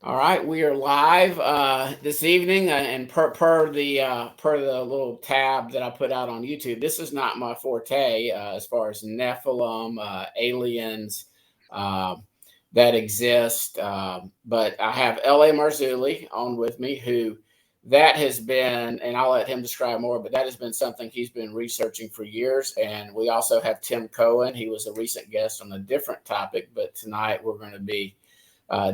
All right, we are live this evening, and per the little tab that I put out on YouTube. This is not my forte as far as Nephilim, aliens that exist, but I have L.A. Marzulli on with me, who that has been, and I'll let him describe more, but that has been something he's been researching for years. And we also have Tim Cohen. He was a recent guest on a different topic, but tonight we're going to be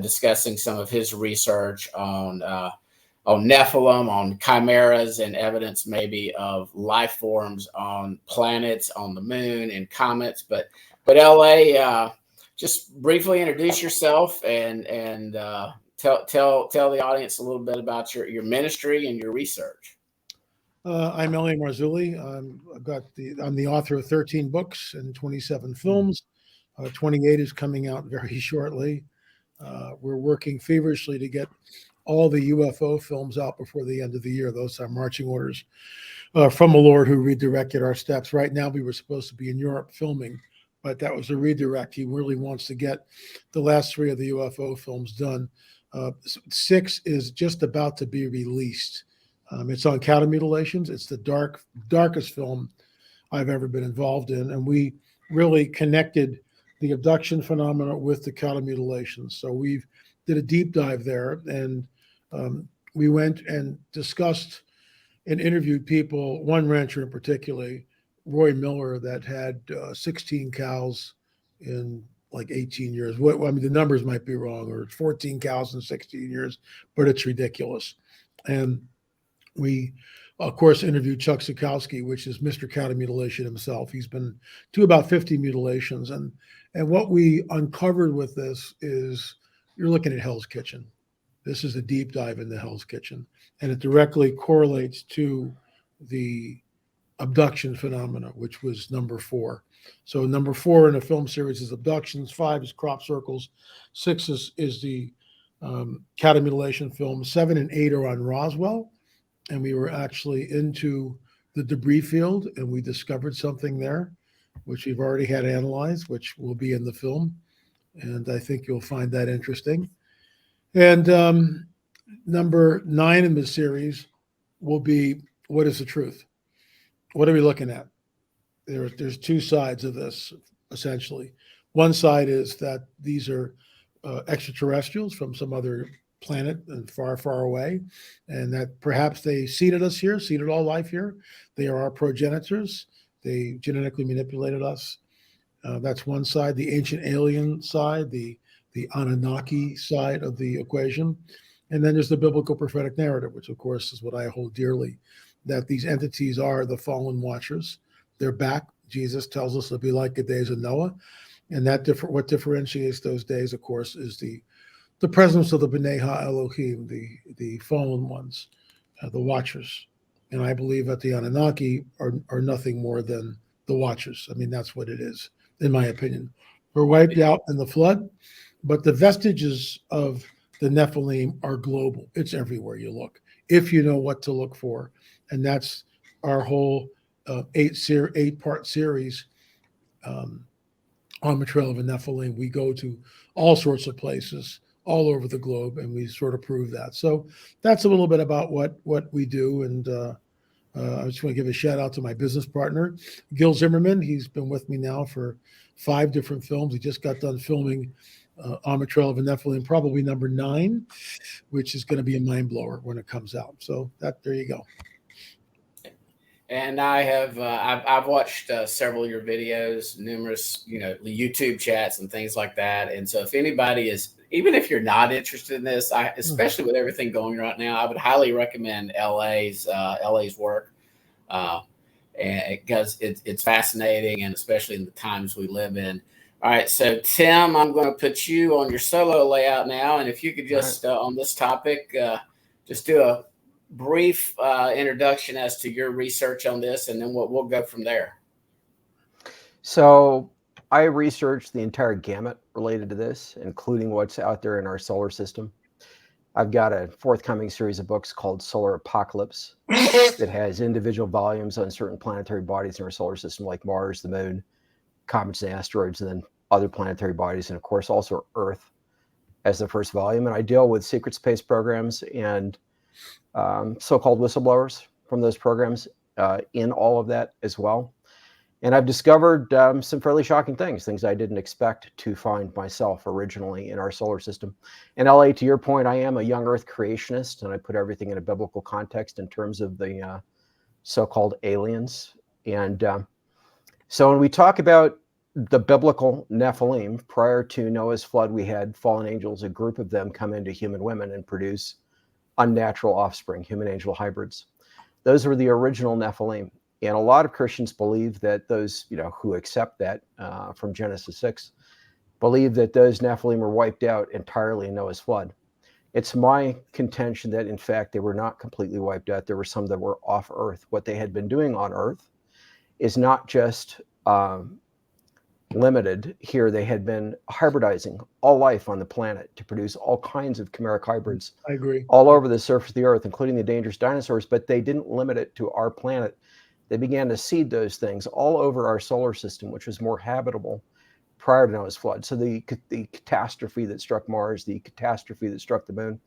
discussing some of his research on Nephilim, on chimeras, and evidence maybe of life forms on planets, on the moon, and comets. But LA, just briefly introduce yourself and tell the audience a little bit about your ministry and your research. I'm L.A. Marzulli. I'm the author of 13 books and 27 films. 28 is coming out very shortly. We're working feverishly to get all the UFO films out before the end of the year. Those are marching orders from the Lord, who redirected our steps. Right now, we were supposed to be in Europe filming, but that was a redirect. He really wants to get the last 3 of the UFO films done. 6 is just about to be released. It's on cattle mutilations. It's the darkest film I've ever been involved in, and we really connected the abduction phenomena with the cattle mutilations. So we did a deep dive there, and we went and discussed and interviewed people, one rancher in particular, Roy Miller, that had 16 cows in like 18 years. I mean, the numbers might be wrong, or 14 cows in 16 years, but it's ridiculous. And we, of course, interviewed Chuck Zukowski, which is Mr. Cattle Mutilation himself. He's been to about 50 mutilations. And what we uncovered with this is you're looking at Hell's Kitchen. This is a deep dive into Hell's Kitchen, and it directly correlates to the abduction phenomena, which was number 4. So number 4 in the film series is abductions, 5 is crop circles, 6 is the cattle mutilation film, 7 and 8 are on Roswell. And we were actually into the debris field, and we discovered something there, which we've already had analyzed, which will be in the film. And I think you'll find that interesting. And number 9 in the series will be, what is the truth? What are we looking at? There's 2 sides of this, essentially. One side is that these are extraterrestrials from some other planet and far, far away, and that perhaps they seeded us here, seeded all life here. They are our progenitors. They genetically manipulated us. That's one side. The ancient alien side, the Anunnaki side of the equation. And then there's the biblical prophetic narrative, which of course is what I hold dearly, that these entities are the fallen watchers. They're back. Jesus tells us it'll be like the days of Noah. And what differentiates those days, of course, is the presence of the B'nai Ha-Elohim, the fallen ones, the watchers. And I believe that the Anunnaki are nothing more than the watchers. I mean, that's what it is, in my opinion. We're wiped out in the flood, but the vestiges of the Nephilim are global. It's everywhere you look, if you know what to look for. And that's our whole 8-part series on the Trail of a Nephilim. We go to all sorts of places all over the globe, and we sort of prove that. So that's a little bit about what we do. And I just want to give a shout out to my business partner, Gil Zimmerman. He's been with me now for 5 different films. He just got done filming on the Trail of a Nephilim, probably number 9, which is going to be a mind blower when it comes out. So there you go. And I have I've watched several of your videos, numerous YouTube chats and things like that. And so if anybody is, even if you're not interested in this, especially with everything going right now, I would highly recommend LA's work, and because it's fascinating, and especially in the times we live in. All right, so Tim, I'm going to put you on your solo layout now, and if you could just on this topic, just do a brief introduction as to your research on this, and then we'll go from there. So I researched the entire gamut related to this, including what's out there in our solar system. I've got a forthcoming series of books called Solar Apocalypse that has individual volumes on certain planetary bodies in our solar system, like Mars, the Moon, comets and asteroids, and then other planetary bodies, and of course also Earth. as the first volume, and I deal with secret space programs and so-called whistleblowers from those programs in all of that as well. And I've discovered some fairly shocking things I didn't expect to find myself originally in our solar system. And LA, to your point, I am a young Earth creationist, and I put everything in a biblical context in terms of the so-called aliens. And so when we talk about the biblical Nephilim, prior to Noah's flood, we had fallen angels, a group of them come into human women and produce unnatural offspring, human-angel hybrids. Those were the original Nephilim. And a lot of Christians believe that those, who accept that from Genesis 6, believe that those Nephilim were wiped out entirely in Noah's flood. It's my contention that, in fact, they were not completely wiped out. There were some that were off Earth. What they had been doing on Earth is not just limited here. They had been hybridizing all life on the planet to produce all kinds of chimeric hybrids. I agree. All over the surface of the Earth, including the dangerous dinosaurs, but they didn't limit it to our planet. They began to seed those things all over our solar system, which was more habitable prior to Noah's flood. So the catastrophe that struck Mars, the catastrophe that struck the moon,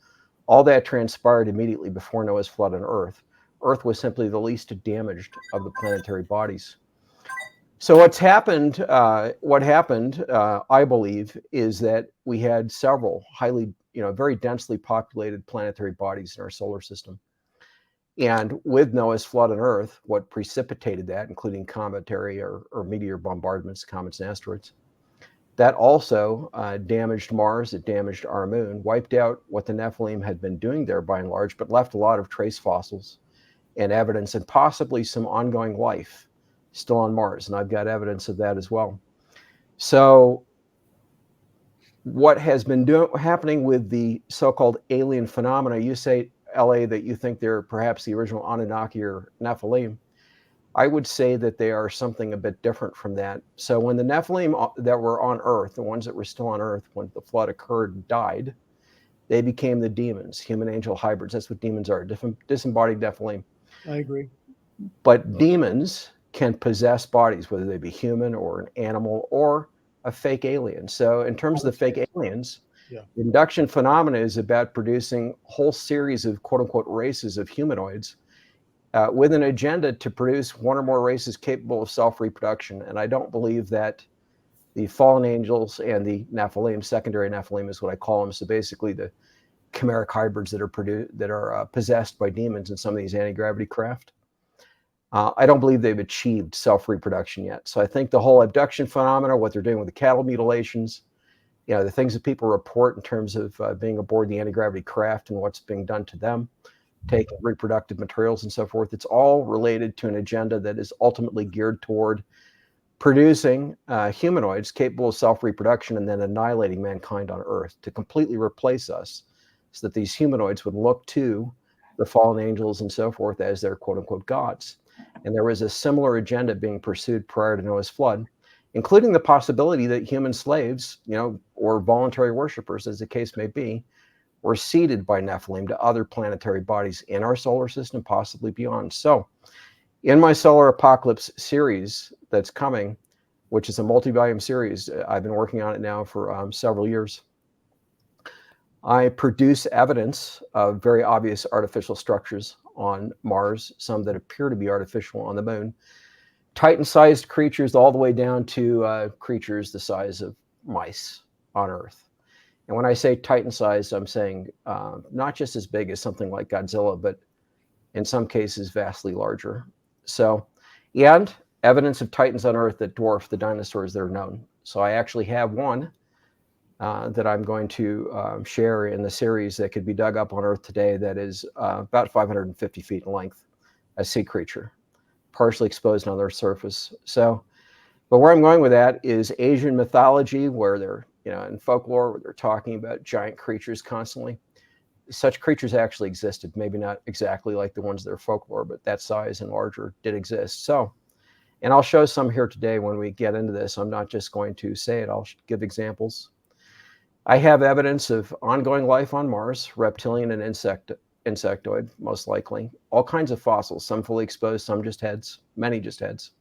all that transpired immediately before Noah's flood on Earth. Earth was simply the least damaged of the planetary bodies. So what happened, I believe, is that we had several highly, very densely populated planetary bodies in our solar system. And with Noah's flood on Earth, what precipitated that, including cometary or meteor bombardments, comets and asteroids, that also damaged Mars, it damaged our moon, wiped out what the Nephilim had been doing there by and large, but left a lot of trace fossils and evidence and possibly some ongoing life still on Mars. And I've got evidence of that as well. So what has been happening with the so-called alien phenomena, you say, LA, that you think they're perhaps the original Anunnaki or Nephilim. I would say that they are something a bit different from that. So when the Nephilim that were on Earth, the ones that were still on Earth when the flood occurred and died, they became the demons, human-angel hybrids. That's what demons are, disembodied Nephilim. I agree. But demons can possess bodies, whether they be human or an animal or a fake alien. So in terms of the fake aliens, the induction phenomena is about producing a whole series of quote-unquote races of humanoids with an agenda to produce one or more races capable of self-reproduction. And I don't believe that the fallen angels and the Nephilim, secondary Nephilim is what I call them, so basically the chimeric hybrids that are possessed by demons in some of these anti-gravity craft, I don't believe they've achieved self-reproduction yet. So I think the whole abduction phenomena, what they're doing with the cattle mutilations, the things that people report in terms of being aboard the anti-gravity craft and what's being done to them, taking reproductive materials and so forth, it's all related to an agenda that is ultimately geared toward producing humanoids capable of self-reproduction and then annihilating mankind on Earth to completely replace us, so that these humanoids would look to the fallen angels and so forth as their quote-unquote gods. And there was a similar agenda being pursued prior to Noah's flood, including the possibility that human slaves, or voluntary worshipers, as the case may be, were seeded by Nephilim to other planetary bodies in our solar system, possibly beyond. So in my Solar Apocalypse series that's coming, which is a multi-volume series, I've been working on it now for several years, I produce evidence of very obvious artificial structures on Mars, some that appear to be artificial on the moon, Titan-sized creatures all the way down to creatures the size of mice on Earth. And when I say Titan-sized, I'm saying not just as big as something like Godzilla, but in some cases vastly larger. So, and evidence of Titans on Earth that dwarf the dinosaurs that are known. So I actually have one that I'm going to share in the series that could be dug up on Earth today that is about 550 feet in length, a sea creature, partially exposed on their surface. So, but where I'm going with that is Asian mythology, where they're, in folklore, where they're talking about giant creatures constantly. Such creatures actually existed, maybe not exactly like the ones that are folklore, but that size and larger did exist. So, and I'll show some here today when we get into this. I'm not just going to say it, I'll give examples. I have evidence of ongoing life on Mars, reptilian and insectoid, most likely. All kinds of fossils, some fully exposed, some just heads, many just heads.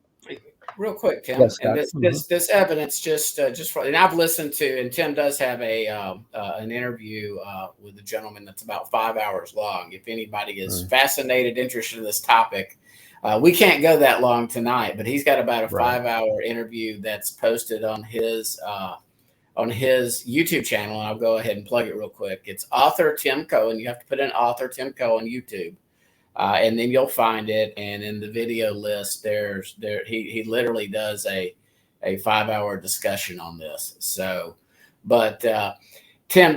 Real quick, Tim, Yes, and Scott. this evidence just for, and I've listened to, and Tim does have an interview with a gentleman that's about 5 hours long. If anybody is fascinated, interested in this topic, we can't go that long tonight, but he's got about a 5-hour interview that's posted on his YouTube channel, and I'll go ahead and plug it real quick. It's author Tim Cohen. You have to put in author Tim Cohen YouTube. And then you'll find it, and in the video list, he literally does a 5-hour discussion on this. So, but Tim,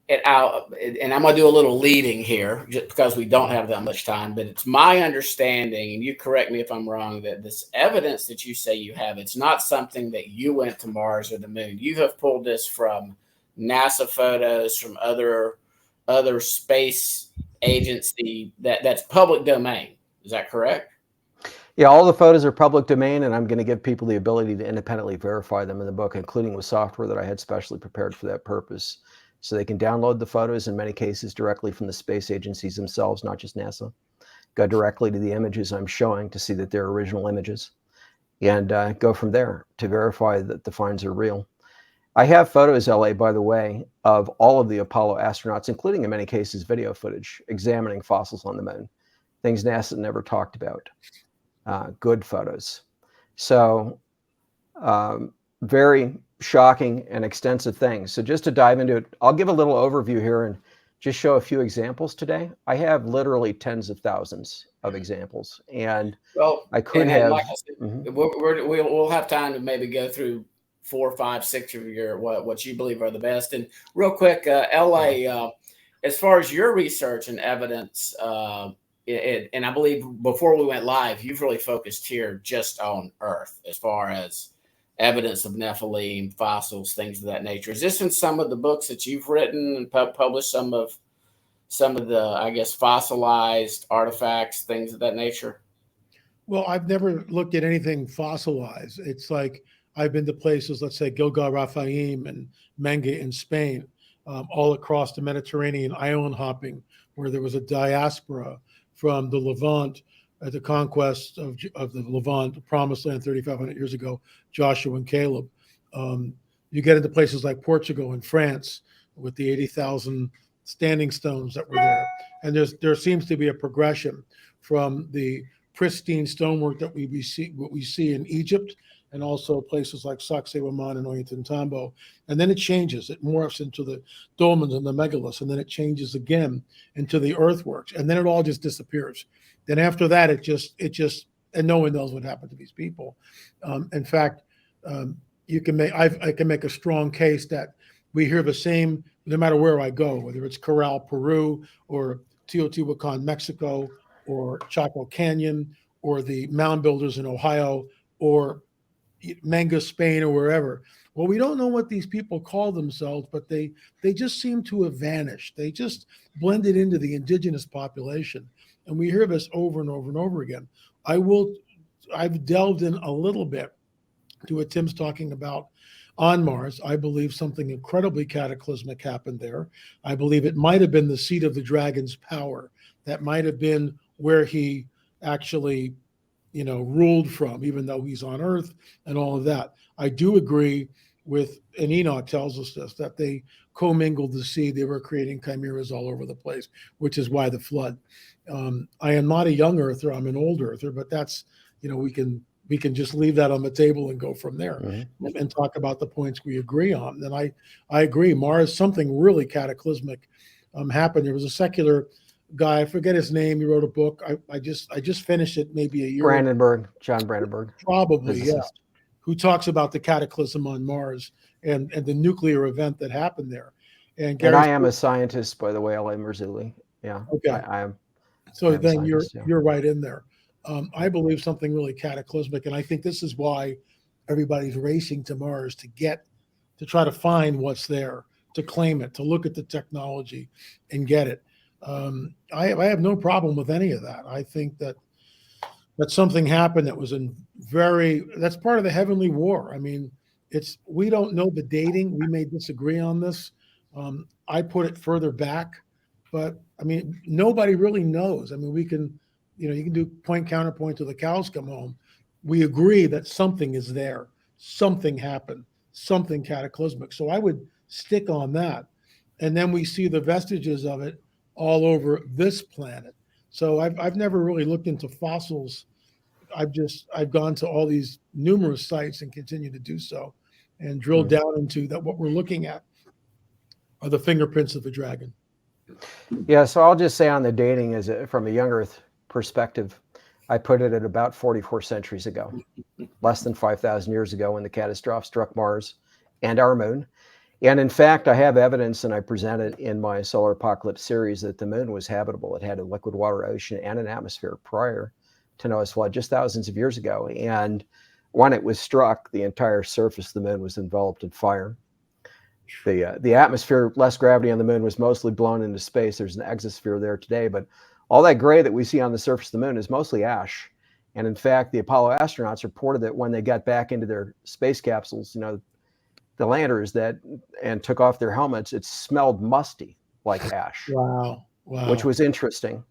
and I'm going to do a little leading here, just because we don't have that much time. But it's my understanding, and you correct me if I'm wrong, that this evidence that you say you have, it's not something that you went to Mars or the Moon. You have pulled this from NASA photos, from other space agency that's public domain. Is that correct? Yeah, all the photos are public domain, and I'm going to give people the ability to independently verify them in the book, including with software that I had specially prepared for that purpose. So they can download the photos, in many cases, directly from the space agencies themselves, not just NASA. Go directly to the images I'm showing to see that they're original images, and go from there to verify that the finds are real. I have photos, LA, by the way, of all of the Apollo astronauts, including in many cases video footage, examining fossils on the moon, things NASA never talked about. Good photos. So very shocking and extensive things. So just to dive into it, I'll give a little overview here and just show a few examples today. I have literally tens of thousands of examples, and I could have. Like I said, we'll have time to maybe go through 4, 5, 6 of your what you believe are the best. And real quick, LA, as far as your research and evidence, and I believe before we went live, you've really focused here just on Earth as far as evidence of Nephilim, fossils, things of that nature. Is this in some of the books that you've written and published? Some of the, I guess, fossilized artifacts, things of that nature? Well, I've never looked at anything fossilized. It's like I've been to places, let's say Gilgal Raphaim and Menga in Spain, all across the Mediterranean, island hopping, where there was a diaspora from the Levant at the conquest of the Levant, the Promised Land 3,500 years ago, Joshua and Caleb. You get into places like Portugal and France with the 80,000 standing stones that were there. And there seems to be a progression from the pristine stonework that we see in Egypt, and also places like Sacsayhuaman and Ollantaytambo. And then it changes. It morphs into the dolmens and the megaliths, and then it changes again into the earthworks, and then it all just disappears. Then after that, it just, and no one knows what happened to these people. In fact, I can make a strong case that we hear the same, no matter where I go, whether it's Corral, Peru, or Teotihuacan, Mexico, or Chaco Canyon, or the mound builders in Ohio, or Menga, Spain, or wherever. Well, we don't know what these people call themselves, but they just seem to have vanished. They just blended into the indigenous population. And we hear this over and over and over again. I've delved in a little bit to what Tim's talking about on Mars. I believe something incredibly cataclysmic happened there. I believe it might have been the seat of the dragon's power. That might have been where he actually, ruled from, even though he's on Earth and all of that. I do agree with, and Enoch tells us this, that they commingled the seed. They were creating chimeras all over the place, which is why the flood. I am not a young earther, I'm an old earther, but that's, we can just leave that on the table and go from there, and talk about the points we agree on. And I agree, Mars, something really cataclysmic happened. There was a secular guy, I forget his name, he wrote a book. I just finished it maybe a year ago. John Brandenburg. Probably, yeah. Who talks about the cataclysm on Mars and the nuclear event that happened there. And I am a scientist, by the way, L.A. Marzulli. Yeah. Okay. I am. So then you're right in there. I believe something really cataclysmic, and I think this is why everybody's racing to Mars to try to find what's there, to claim it, to look at the technology and get it. I have no problem with any of that. I think that something happened that was that's part of the heavenly war. I mean, we don't know the dating. We may disagree on this. I put it further back, but I mean, nobody really knows. I mean, we can, you can do point counterpoint till the cows come home. we agree that something is there, something happened, something cataclysmic. So I would stick on that. And then we see the vestiges of it all over this planet. So I've never really looked into fossils. I've gone to all these numerous sites and continue to do so, and drill down into that. What we're looking at are the fingerprints of the dragon. Yeah, so I'll just say on the dating, from a young Earth perspective, I put it at about 44 centuries ago, less than 5,000 years ago, when the catastrophe struck Mars and our moon. And in fact, I have evidence, and I present it in my Solar Apocalypse series, that the moon was habitable. It had a liquid water ocean and an atmosphere prior to Noah's flood, just thousands of years ago. And when it was struck, the entire surface of the moon was enveloped in fire. The atmosphere, less gravity on the moon, was mostly blown into space. There's an exosphere there today, but all that gray that we see on the surface of the moon is mostly ash. And in fact, the Apollo astronauts reported that when they got back into their space capsules, the landers and took off their helmets, it smelled musty like ash. Wow. Which was interesting.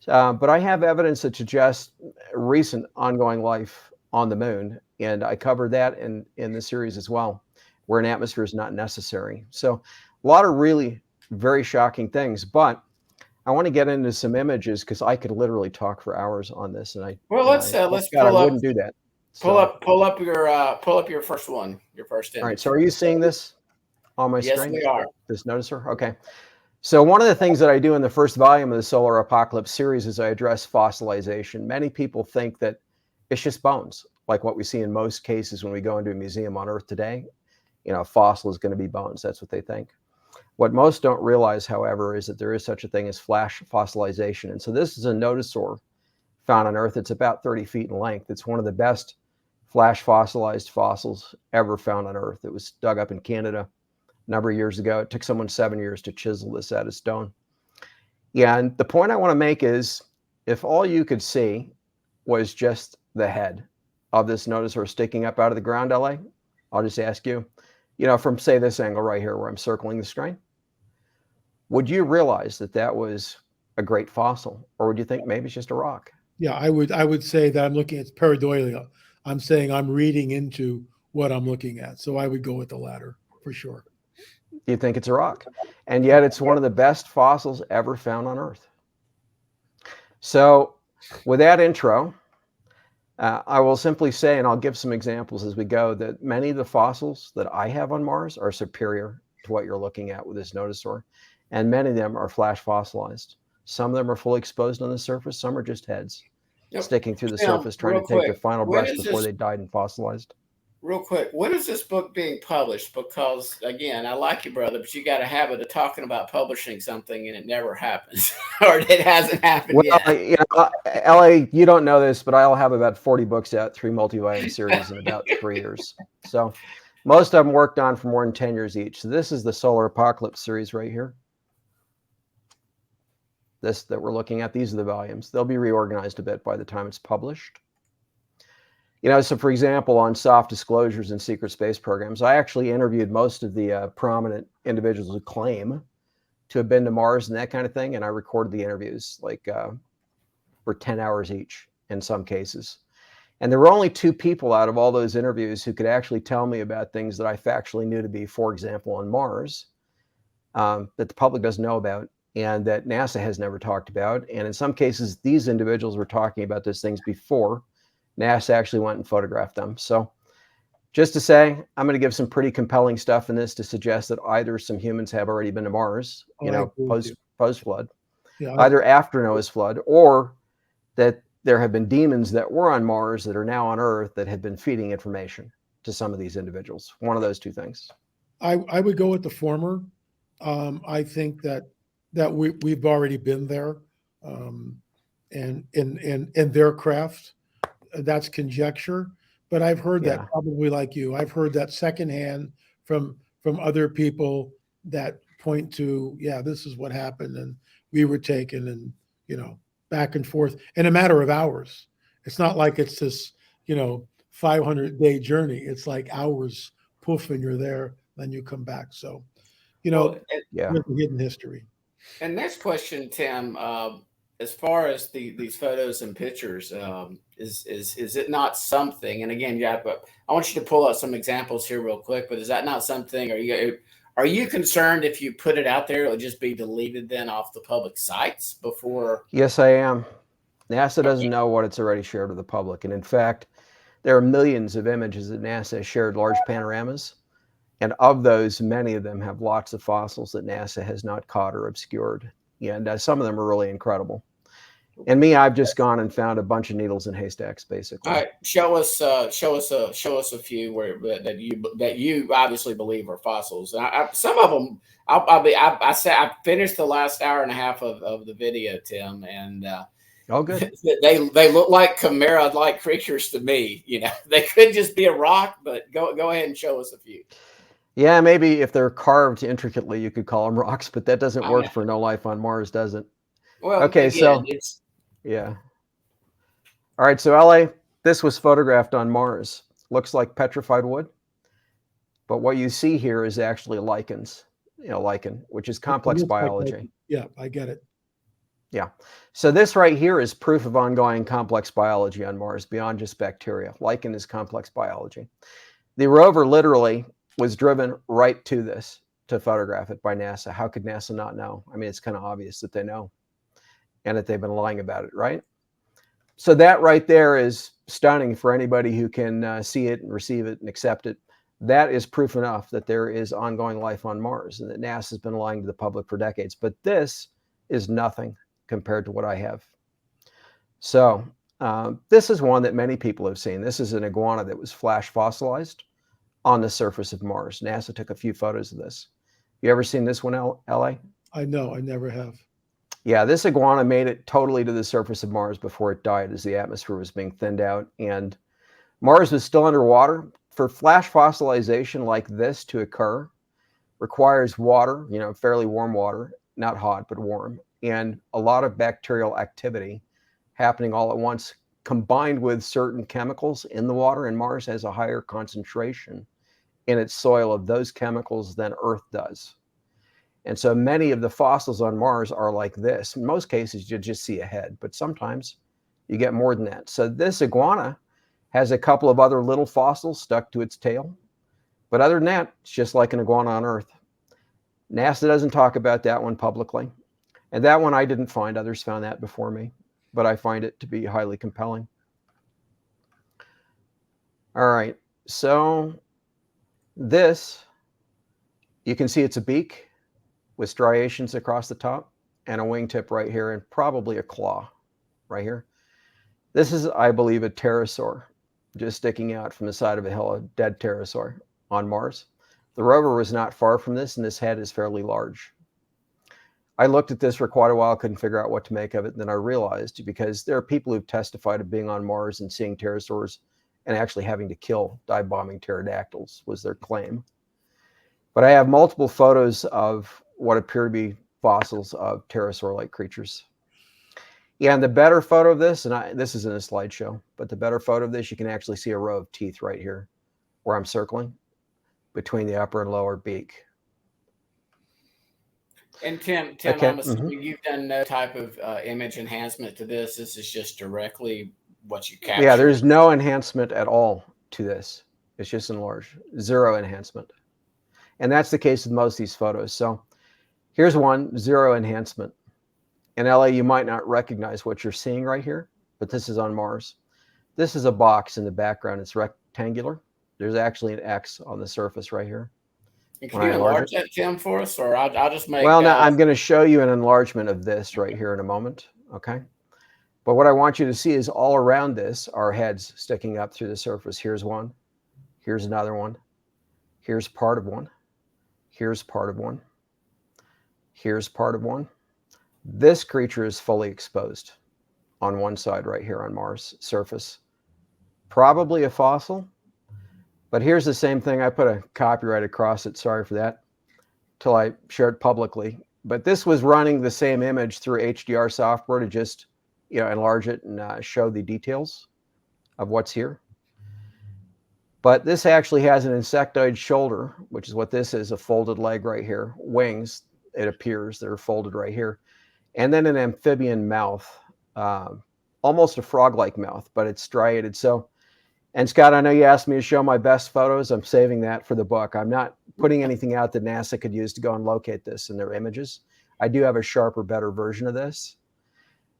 But I have evidence that suggests recent ongoing life on the moon, and I covered that in the series as well, where an atmosphere is not necessary. So a lot of really very shocking things, but I want to get into some images because I could literally talk for hours on this, and let's I wouldn't do that. Pull up your first one, your first image. All right. So are you seeing this on my screen? Yes, we are. This noticer? Okay. So one of the things that I do in the first volume of the Solar Apocalypse series is I address fossilization. Many people think that it's just bones, like what we see in most cases when we go into a museum on Earth today. A fossil is going to be bones. That's what they think. What most don't realize, however, is that there is such a thing as flash fossilization. And so this is a notosaur found on Earth. It's about 30 feet in length. It's one of the best flash fossilized fossils ever found on Earth. It was dug up in Canada a number of years ago. It took someone 7 years to chisel this out of stone. And the point I want to make is, if all you could see was just the head of this notosaur sticking up out of the ground, LA, I'll just ask you, from, say, this angle right here where I'm circling the screen, would you realize that that was a great fossil, or would you think maybe it's just a rock? Yeah, I would say that I'm looking at pareidolia. I'm saying I'm reading into what I'm looking at. So I would go with the latter for sure. You think it's a rock, and yet it's one of the best fossils ever found on Earth. So with that intro, I will simply say, and I'll give some examples as we go, that many of the fossils that I have on Mars are superior to what you're looking at with this notosaur, and many of them are flash fossilized. Some of them are fully exposed on the surface. Some are just heads sticking through the surface, trying to take their final breath before they died and fossilized. Real quick, when is this book being published? Because, again, I like you, brother, but you got a habit of talking about publishing something and it never happens, or it hasn't happened yet. LA, you don't know this, but I'll have about 40 books out, 3 multi-volume series in about 3 years. So most of them worked on for more than 10 years each. So this is the Solar Apocalypse series right here. This that we're looking at, these are the volumes. They'll be reorganized a bit by the time it's published. So for example, on soft disclosures and secret space programs, I actually interviewed most of the prominent individuals who claim to have been to Mars and that kind of thing. And I recorded the interviews for 10 hours each in some cases. And there were only 2 people out of all those interviews who could actually tell me about things that I factually knew to be, for example, on Mars, that the public doesn't know about and that NASA has never talked about. And in some cases, these individuals were talking about those things before NASA actually went and photographed them. So just to say, I'm going to give some pretty compelling stuff in this to suggest that either some humans have already been to Mars, post flood, either after Noah's flood, or that there have been demons that were on Mars that are now on Earth that have been feeding information to some of these individuals. One of those 2 things. I would go with the former. I think that we've already been there, and in their craft. That's conjecture, but I've heard that probably like you. I've heard that secondhand from other people that point to, this is what happened, and we were taken, and back and forth in a matter of hours. It's not like it's this 500-day journey. It's like hours, poof, and you're there, then you come back. So hidden history. And next question, Tim. as far as these photos and pictures, is it not something? And again, yeah, but I want you to pull out some examples here real quick. But is that not something? Are you concerned if you put it out there, it'll just be deleted then off the public sites before? Yes, I am. NASA doesn't know what it's already shared with the public, and in fact, there are millions of images that NASA has shared, large panoramas, and of those, many of them have lots of fossils that NASA has not caught or obscured, and some of them are really incredible. And me, I've just gone and found a bunch of needles in haystacks, basically. All right, show us a few that you obviously believe are fossils. Some of them, I finished the last hour and a half of the video, Tim, and oh, good. they look like chimera-like creatures to me. You know, they could just be a rock, but go ahead and show us a few. Yeah, maybe if they're carved intricately, you could call them rocks, but that doesn't work for no life on Mars, does it? Well, okay, again, so yeah. All right, so LA, this was photographed on Mars. Looks like petrified wood, but what you see here is actually lichens, lichen, which is complex biology. Yeah, I get it. Yeah, so this right here is proof of ongoing complex biology on Mars beyond just bacteria. Lichen is complex biology. The rover literally was driven right to this to photograph it by NASA. How could NASA not know? I mean, it's kind of obvious that they know and that they've been lying about it, right? So that right there is stunning for anybody who can see it and receive it and accept it. That is proof enough that there is ongoing life on Mars and that NASA has been lying to the public for decades. But this is nothing compared to what I have. So this is one that many people have seen. This is an iguana that was flash fossilized on the surface of Mars. NASA took a few photos of this. You ever seen this one, LA? I know, I never have. Yeah, this iguana made it totally to the surface of Mars before it died as the atmosphere was being thinned out. And Mars was still underwater. For flash fossilization like this to occur requires water, fairly warm water, not hot, but warm, and a lot of bacterial activity happening all at once, combined with certain chemicals in the water. And Mars has a higher concentration in its soil of those chemicals than Earth does. And so many of the fossils on Mars are like this. In most cases, you just see a head, but sometimes you get more than that. So this iguana has a couple of other little fossils stuck to its tail. But other than that, it's just like an iguana on Earth. NASA doesn't talk about that one publicly. And that one I didn't find. Others found that before me. But I find it to be highly compelling. All right. So this, you can see it's a beak with striations across the top and a wingtip right here and probably a claw right here. This is, I believe, a pterosaur just sticking out from the side of a hill, a dead pterosaur on Mars. The rover was not far from this, and this head is fairly large. I looked at this for quite a while, couldn't figure out what to make of it. And then I realized, because there are people who've testified of being on Mars and seeing pterosaurs and actually having to kill dive-bombing pterodactyls was their claim. But I have multiple photos of what appear to be fossils of pterosaur-like creatures. Yeah, and the better photo of this, and this is in a slideshow, but the better photo of this, you can actually see a row of teeth right here where I'm circling between the upper and lower beak. And Tim, okay. I'm assuming you've done no type of image enhancement to this. This is just directly what you capture. Yeah, there's no enhancement at all to this. It's just enlarged, zero enhancement. And that's the case with most of these photos. So here's one, zero enhancement. In LA, you might not recognize what you're seeing right here, but this is on Mars. This is a box in the background. It's rectangular. There's actually an X on the surface right here. Can you enlarge that, Tim, for us? Or I'll just make... Well, now I'm going to show you an enlargement of this right here in a moment, okay? But what I want you to see is all around this are heads sticking up through the surface. Here's one. Here's another one. Here's part of one. Here's part of one. Here's part of one. This creature is fully exposed on one side right here on Mars surface. Probably a fossil. But here's the same thing. I put a copyright across it. Sorry for that. Till I share it publicly. But this was running the same image through HDR software to just, enlarge it and show the details of what's here. But this actually has an insectoid shoulder, which is what this is, a folded leg right here. Wings, it appears, they're folded right here. and then an amphibian mouth, almost a frog-like mouth, but it's striated. So, and Scott, I know you asked me to show my best photos. I'm saving that for the book. I'm not putting anything out that NASA could use to go and locate this in their images. I do have a sharper, better version of this.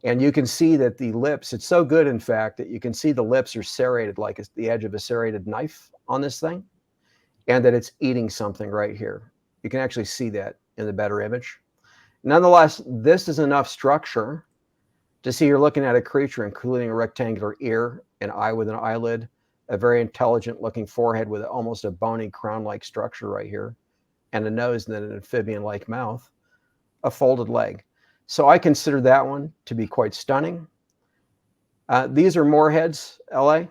And you can see that the lips, it's so good, in fact, that you can see the lips are serrated like the edge of a serrated knife on this thing, and that it's eating something right here. You can actually see that in the better image. Nonetheless, this is enough structure to see you're looking at a creature, including a rectangular ear, an eye with an eyelid, a very intelligent looking forehead with almost a bony crown-like structure right here, and a nose and then an amphibian-like mouth, a folded leg. So I consider that one to be quite stunning. These are moorheads, LA,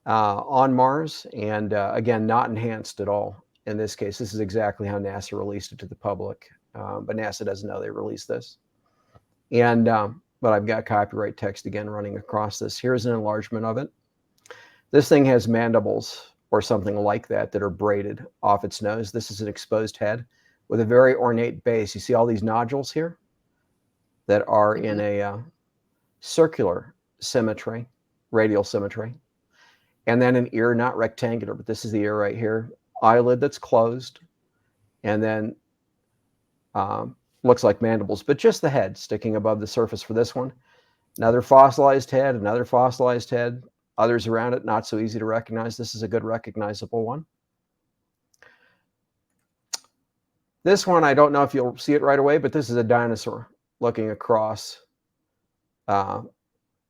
on Mars, and again, not enhanced at all. In this case, this is exactly how NASA released it to the public, but NASA doesn't know they released this. And but I've got copyright text again running across this. Here's an enlargement of it. This thing has mandibles or something like that that are braided off its nose. This is an exposed head with a very ornate base. You see all these nodules here that are in a circular symmetry, radial symmetry. And then an ear, not rectangular, but this is the ear right here. Eyelid that's closed. And then looks like mandibles, but just the head sticking above the surface for this one. Another fossilized head, another fossilized head. Others around it, not so easy to recognize. This is a good recognizable one. This one, I don't know if you'll see it right away, but this is a dinosaur looking across a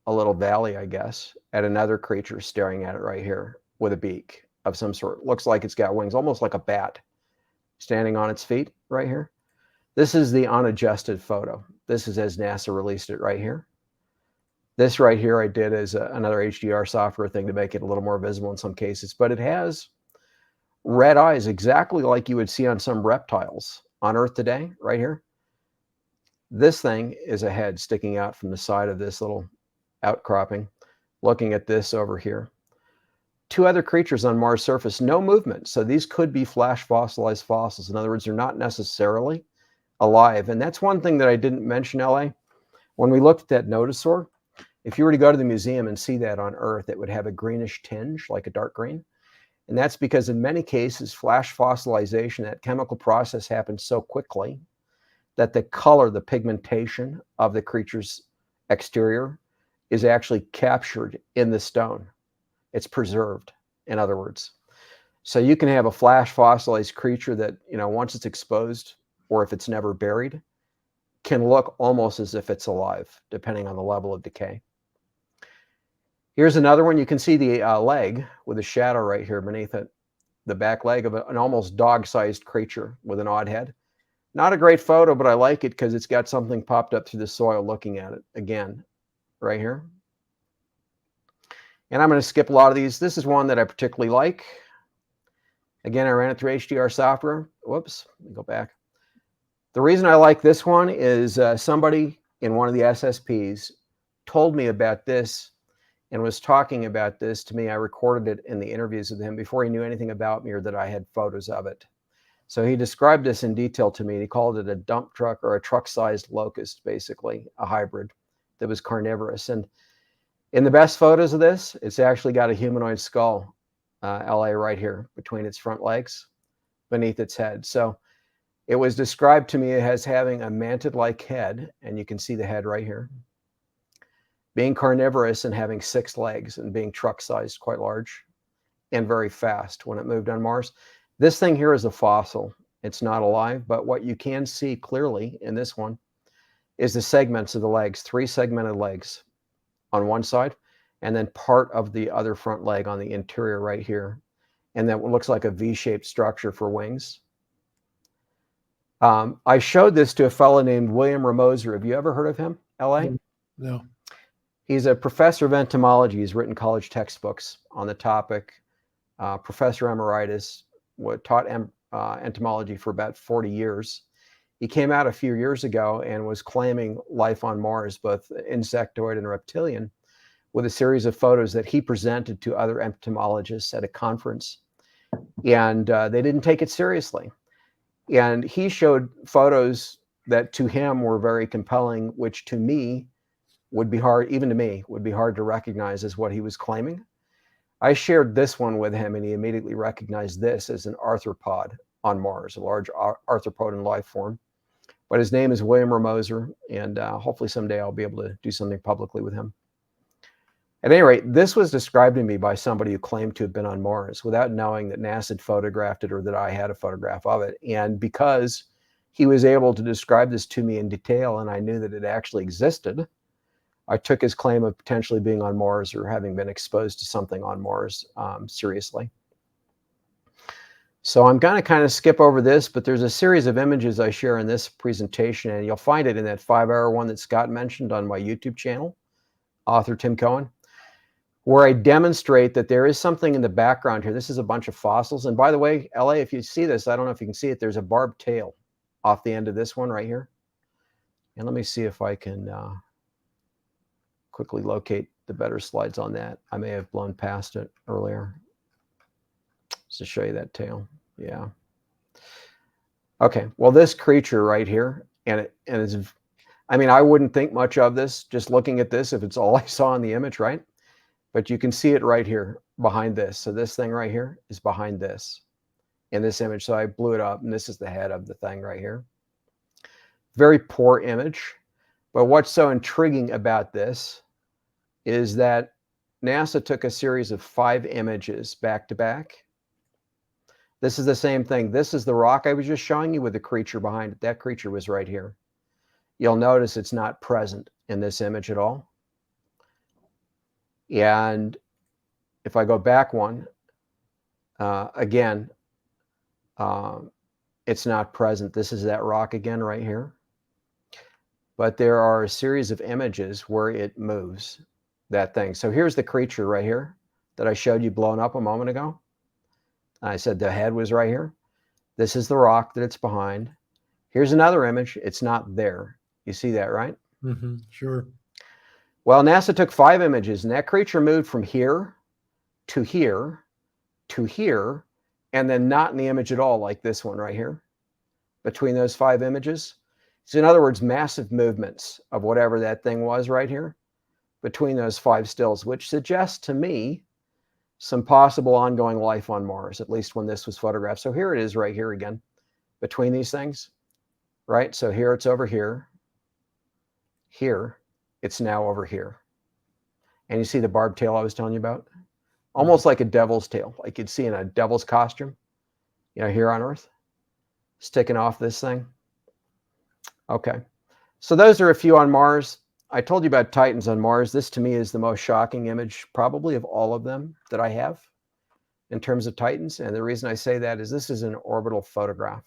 little valley, I guess, at another creature staring at it right here with a beak of some sort. Looks like it's got wings, almost like a bat standing on its feet right here. This is the unadjusted photo. This is as NASA released it right here. This right here I did as another HDR software thing to make it a little more visible in some cases, but it has red eyes exactly like you would see on some reptiles on Earth today, right here. This thing is a head sticking out from the side of this little outcropping, looking at this over here. Two other creatures on Mars' surface, no movement. So these could be flash fossilized fossils. In other words, they're not necessarily alive. And that's one thing that I didn't mention, LA. When we looked at that nodosaur, if you were to go to the museum and see that on Earth, it would have a greenish tinge, like a dark green. And that's because in many cases, flash fossilization, that chemical process happens so quickly that the color, the pigmentation of the creature's exterior is actually captured in the stone. It's preserved, in other words. So you can have a flash fossilized creature that, you know, once it's exposed, or if it's never buried, can look almost as if it's alive, depending on the level of decay. Here's another one. You can see the leg with a shadow right here beneath it, the back leg of an almost dog-sized creature with an odd head. Not a great photo, but I like it because it's got something popped up through the soil looking at it again, right here. And I'm going to skip a lot of these. This is one that I particularly like. Again, I ran it through HDR software. Whoops, let me go back. The reason I like this one is somebody in one of the SSPs told me about this and was talking about this to me. I recorded it in the interviews with him before he knew anything about me or that I had photos of it. So he described this in detail to me. He called it a dump truck or a truck-sized locust, basically, a hybrid that was carnivorous. And in the best photos of this, it's actually got a humanoid skull, LA, right here between its front legs, beneath its head. So it was described to me as having a mantid-like head, and you can see the head right here, being carnivorous and having 6 legs and being truck-sized, quite large, and very fast when it moved on Mars. This thing here is a fossil. It's not alive, but what you can see clearly in this one is the segments of the legs, 3 segmented legs on one side, and then part of the other front leg on the interior right here. And then what looks like a V-shaped structure for wings. I showed this to a fellow named William Ramoser. Have you ever heard of him, LA? No. He's a professor of entomology. He's written college textbooks on the topic. Professor Emeritus, taught entomology for about 40 years. He came out a few years ago and was claiming life on Mars, both insectoid and reptilian, with a series of photos that he presented to other entomologists at a conference. And they didn't take it seriously. And he showed photos that to him were very compelling, which to me would be hard, even to me, would be hard to recognize as what he was claiming. I shared this one with him, and he immediately recognized this as an arthropod on Mars, a large arthropod in life form. But his name is William Ramoser, and hopefully someday I'll be able to do something publicly with him. At any rate, this was described to me by somebody who claimed to have been on Mars without knowing that NASA had photographed it or that I had a photograph of it. And because he was able to describe this to me in detail and I knew that it actually existed, I took his claim of potentially being on Mars or having been exposed to something on Mars seriously. So I'm going to kind of skip over this, but there's a series of images I share in this presentation, and you'll find it in that 5-hour one that Scott mentioned on my YouTube channel, author Tim Cohen, where I demonstrate that there is something in the background here. This is a bunch of fossils. And by the way, LA, if you see this, I don't know if you can see it, there's a barbed tail off the end of this one right here. And let me see if I can quickly locate the better slides on that. I may have blown past it earlier. Just to show you that tail. Yeah. Okay. Well, this creature right here, and it's, I mean, I wouldn't think much of this just looking at this if it's all I saw in the image, right? But you can see it right here behind this. So this thing right here is behind this in this image. So I blew it up, and this is the head of the thing right here. Very poor image. But what's so intriguing about this is that NASA took a series of 5 images back to back. This is the same thing. This is the rock I was just showing you with the creature behind it. That creature was right here. You'll notice it's not present in this image at all. And if I go back one, again, it's not present. This is that rock again right here. But there are a series of images where it moves, that thing. So here's the creature right here that I showed you blown up a moment ago. I said the head was right here. This is the rock that it's behind. Here's another image. It's not there. You see that, right? Mm-hmm. Sure. Well, NASA took 5 images, and that creature moved from here to here to here, and then not in the image at all, like this one right here, between those 5 images. So in other words, massive movements of whatever that thing was right here between those 5 stills, which suggests to me some possible ongoing life on Mars, at least when this was photographed. So here it is right here again, between these things, right? So here it's over here. Here, it's now over here. And you see the barbed tail I was telling you about? Almost like a devil's tail, like you'd see in a devil's costume, you know, here on Earth, sticking off this thing. Okay, so those are a few on Mars. I told you about Titans on Mars. This to me is the most shocking image probably of all of them that I have in terms of Titans. And the reason I say that is this is an orbital photograph.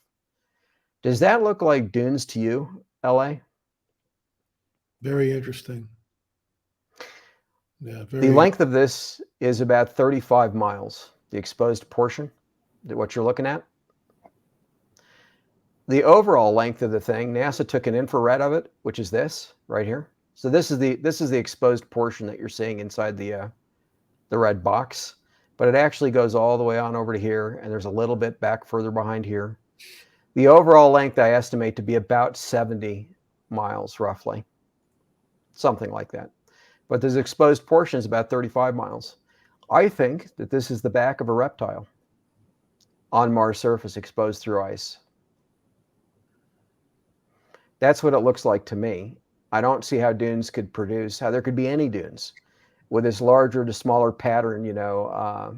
Does that look like dunes to you, LA? Very interesting. Yeah, The length of this is about 35 miles, the exposed portion, what you're looking at. The overall length of the thing, NASA took an infrared of it, which is this right here. So this is the exposed portion that you're seeing inside the red box, but it actually goes all the way on over to here, and there's a little bit back further behind here. The overall length I estimate to be about 70 miles roughly, something like that. But this exposed portion is about 35 miles. I think that this is the back of a reptile on Mars surface exposed through ice. That's what it looks like to me. I don't see how dunes could produce, how there could be any dunes with this larger to smaller pattern, you know,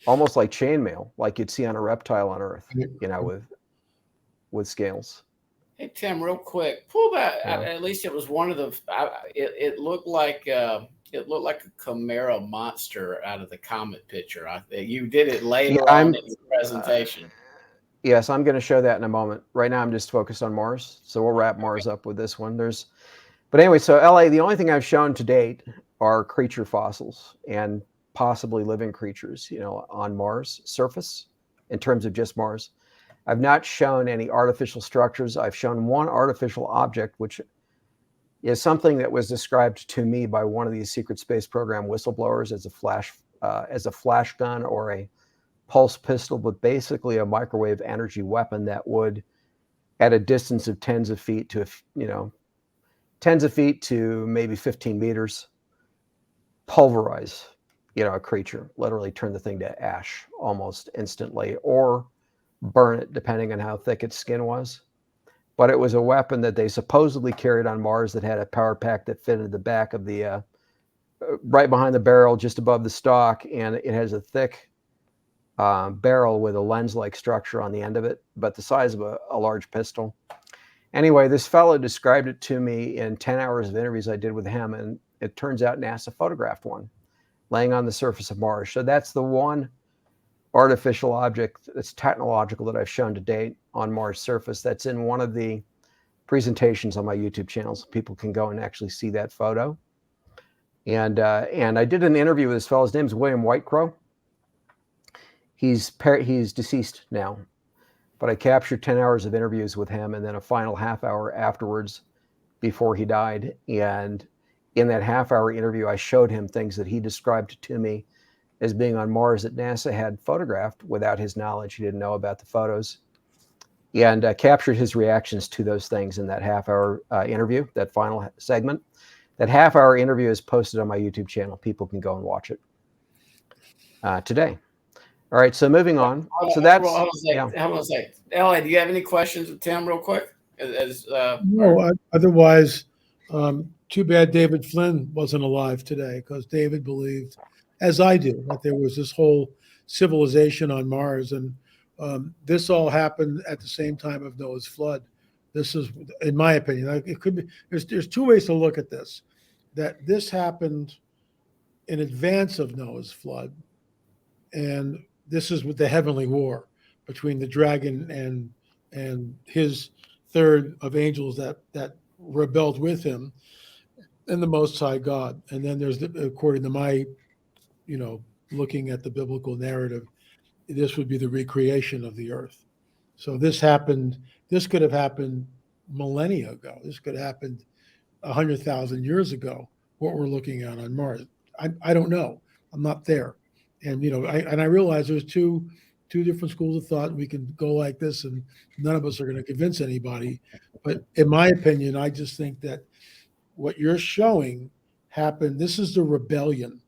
almost like chainmail, like you'd see on a reptile on Earth, you know, with scales. Hey, Tim, real quick, pull that. Yeah. At least it was one of the. It looked like a chimera monster out of the comet picture. You did it later on in the presentation. Yes, I'm going to show that in a moment. Right now, I'm just focused on Mars, so we'll wrap Mars up with this one. But anyway, so LA, the only thing I've shown to date are creature fossils and possibly living creatures, you know, on Mars surface in terms of just Mars. I've not shown any artificial structures. I've shown one artificial object, which is something that was described to me by one of these secret space program whistleblowers as a flash gun or a pulse pistol, but basically a microwave energy weapon that would at a distance of tens of feet to maybe 15 meters, pulverize, a creature, literally turn the thing to ash almost instantly, or burn it, depending on how thick its skin was. But it was a weapon that they supposedly carried on Mars that had a power pack that fitted the back of the, right behind the barrel, just above the stock, and it has a thick barrel with a lens-like structure on the end of it, but the size of a large pistol. Anyway, this fellow described it to me in 10 hours of interviews I did with him, and it turns out NASA photographed one laying on the surface of Mars. So that's the one artificial object that's technological that I've shown to date on Mars' surface. That's in one of the presentations on my YouTube channel, so people can go and actually see that photo. And I did an interview with this fellow. His name's William Whitecrow. He's deceased now, but I captured 10 hours of interviews with him, and then a final half hour afterwards before he died. And in that half-hour interview, I showed him things that he described to me as being on Mars that NASA had photographed without his knowledge. He didn't know about the photos, and captured his reactions to those things in that half-hour interview, that final segment. That half-hour interview is posted on my YouTube channel. People can go and watch it today. All right, so moving on. So that's Ellie, do you have any questions with Tim real quick? No, otherwise, too bad David Flynn wasn't alive today, because David believed, as I do, that there was this whole civilization on Mars, and this all happened at the same time of Noah's flood. This is, in my opinion, it could be. There's two ways to look at this. That this happened in advance of Noah's flood, and this is with the heavenly war between the dragon and his third of angels that rebelled with him, and the Most High God. And then there's, according to my, looking at the biblical narrative, this would be the recreation of the earth. So this could have happened millennia ago. This could have happened 100,000 years ago, what we're looking at on Mars. I don't know. I'm not there. And, I realize there's two different schools of thought. We can go like this, and none of us are going to convince anybody. But in my opinion, I just think that what you're showing happened. This is the rebellion.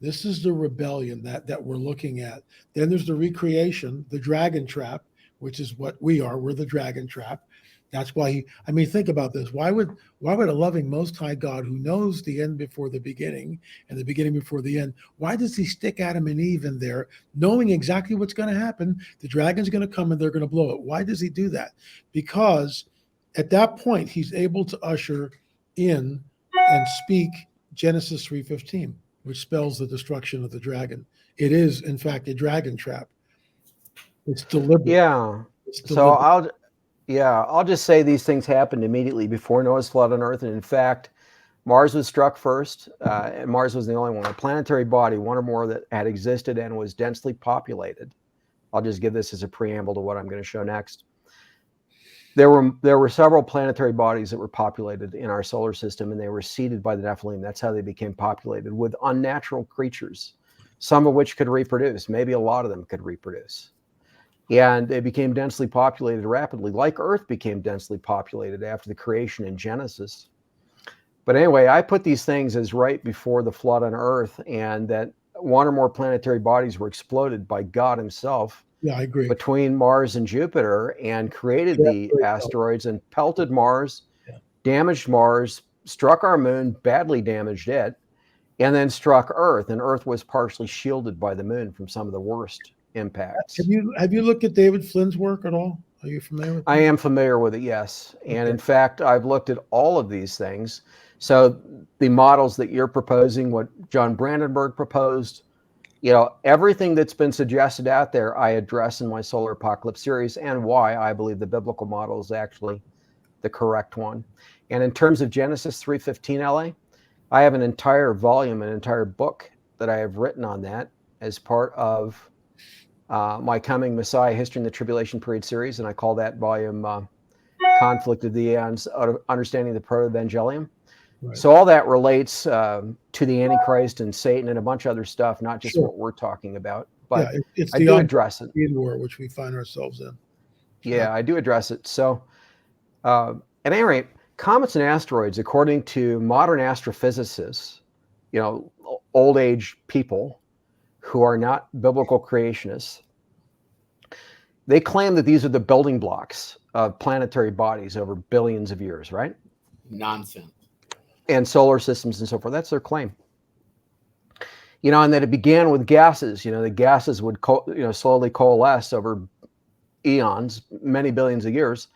This is the rebellion that we're looking at. Then there's the recreation, the dragon trap, which is what we are. We're the dragon trap. That's why think about this. Why would a loving Most High God, who knows the end before the beginning and the beginning before the end, why does he stick Adam and Eve in there, knowing exactly what's going to happen? The dragon's going to come and they're going to blow it. Why does he do that? Because at that point, he's able to usher in and speak Genesis 3:15, which spells the destruction of the dragon. It is, in fact, a dragon trap. It's deliberate. Yeah. So I'll just say these things happened immediately before Noah's flood on Earth. And in fact, Mars was struck first, and Mars was the only one, a planetary body, one or more, that had existed and was densely populated. I'll just give this as a preamble to what I'm going to show next. There were several planetary bodies that were populated in our solar system, and they were seeded by the Nephilim. That's how they became populated, with unnatural creatures, some of which could reproduce. Maybe a lot of them could reproduce. And they became densely populated rapidly, like Earth became densely populated after the creation in Genesis. But anyway, I put these things as right before the flood on Earth, and that one or more planetary bodies were exploded by God himself. Yeah, I agree. Between Mars and Jupiter, and created the asteroids and pelted Mars, damaged Mars, struck our moon, badly damaged it, and then struck Earth. And Earth was partially shielded by the moon from some of the worst impacts. Have you looked at David Flynn's work at all? Are you familiar with it? I am familiar with it, yes. And in fact, I've looked at all of these things. So the models that you're proposing, what John Brandenburg proposed, everything that's been suggested out there, I address in my Solar Apocalypse series, and why I believe the biblical model is actually the correct one. And in terms of Genesis 3:15, LA, I have an entire volume, an entire book that I have written on that as part of my coming Messiah History in the Tribulation Period series, and I call that volume Conflict of the Aeons, Understanding the Proto-Evangelium. Right. So all that relates to the Antichrist and Satan and a bunch of other stuff, not just what we're talking about. But it's I do address it. War, which we find ourselves in. Yeah, I do address it. So, at any rate, comets and asteroids, according to modern astrophysicists, old age people who are not biblical creationists, they claim that these are the building blocks of planetary bodies over billions of years, right? Nonsense. And solar systems and so forth. That's their claim. And that it began with gases. The gases would slowly coalesce over eons, many billions of years,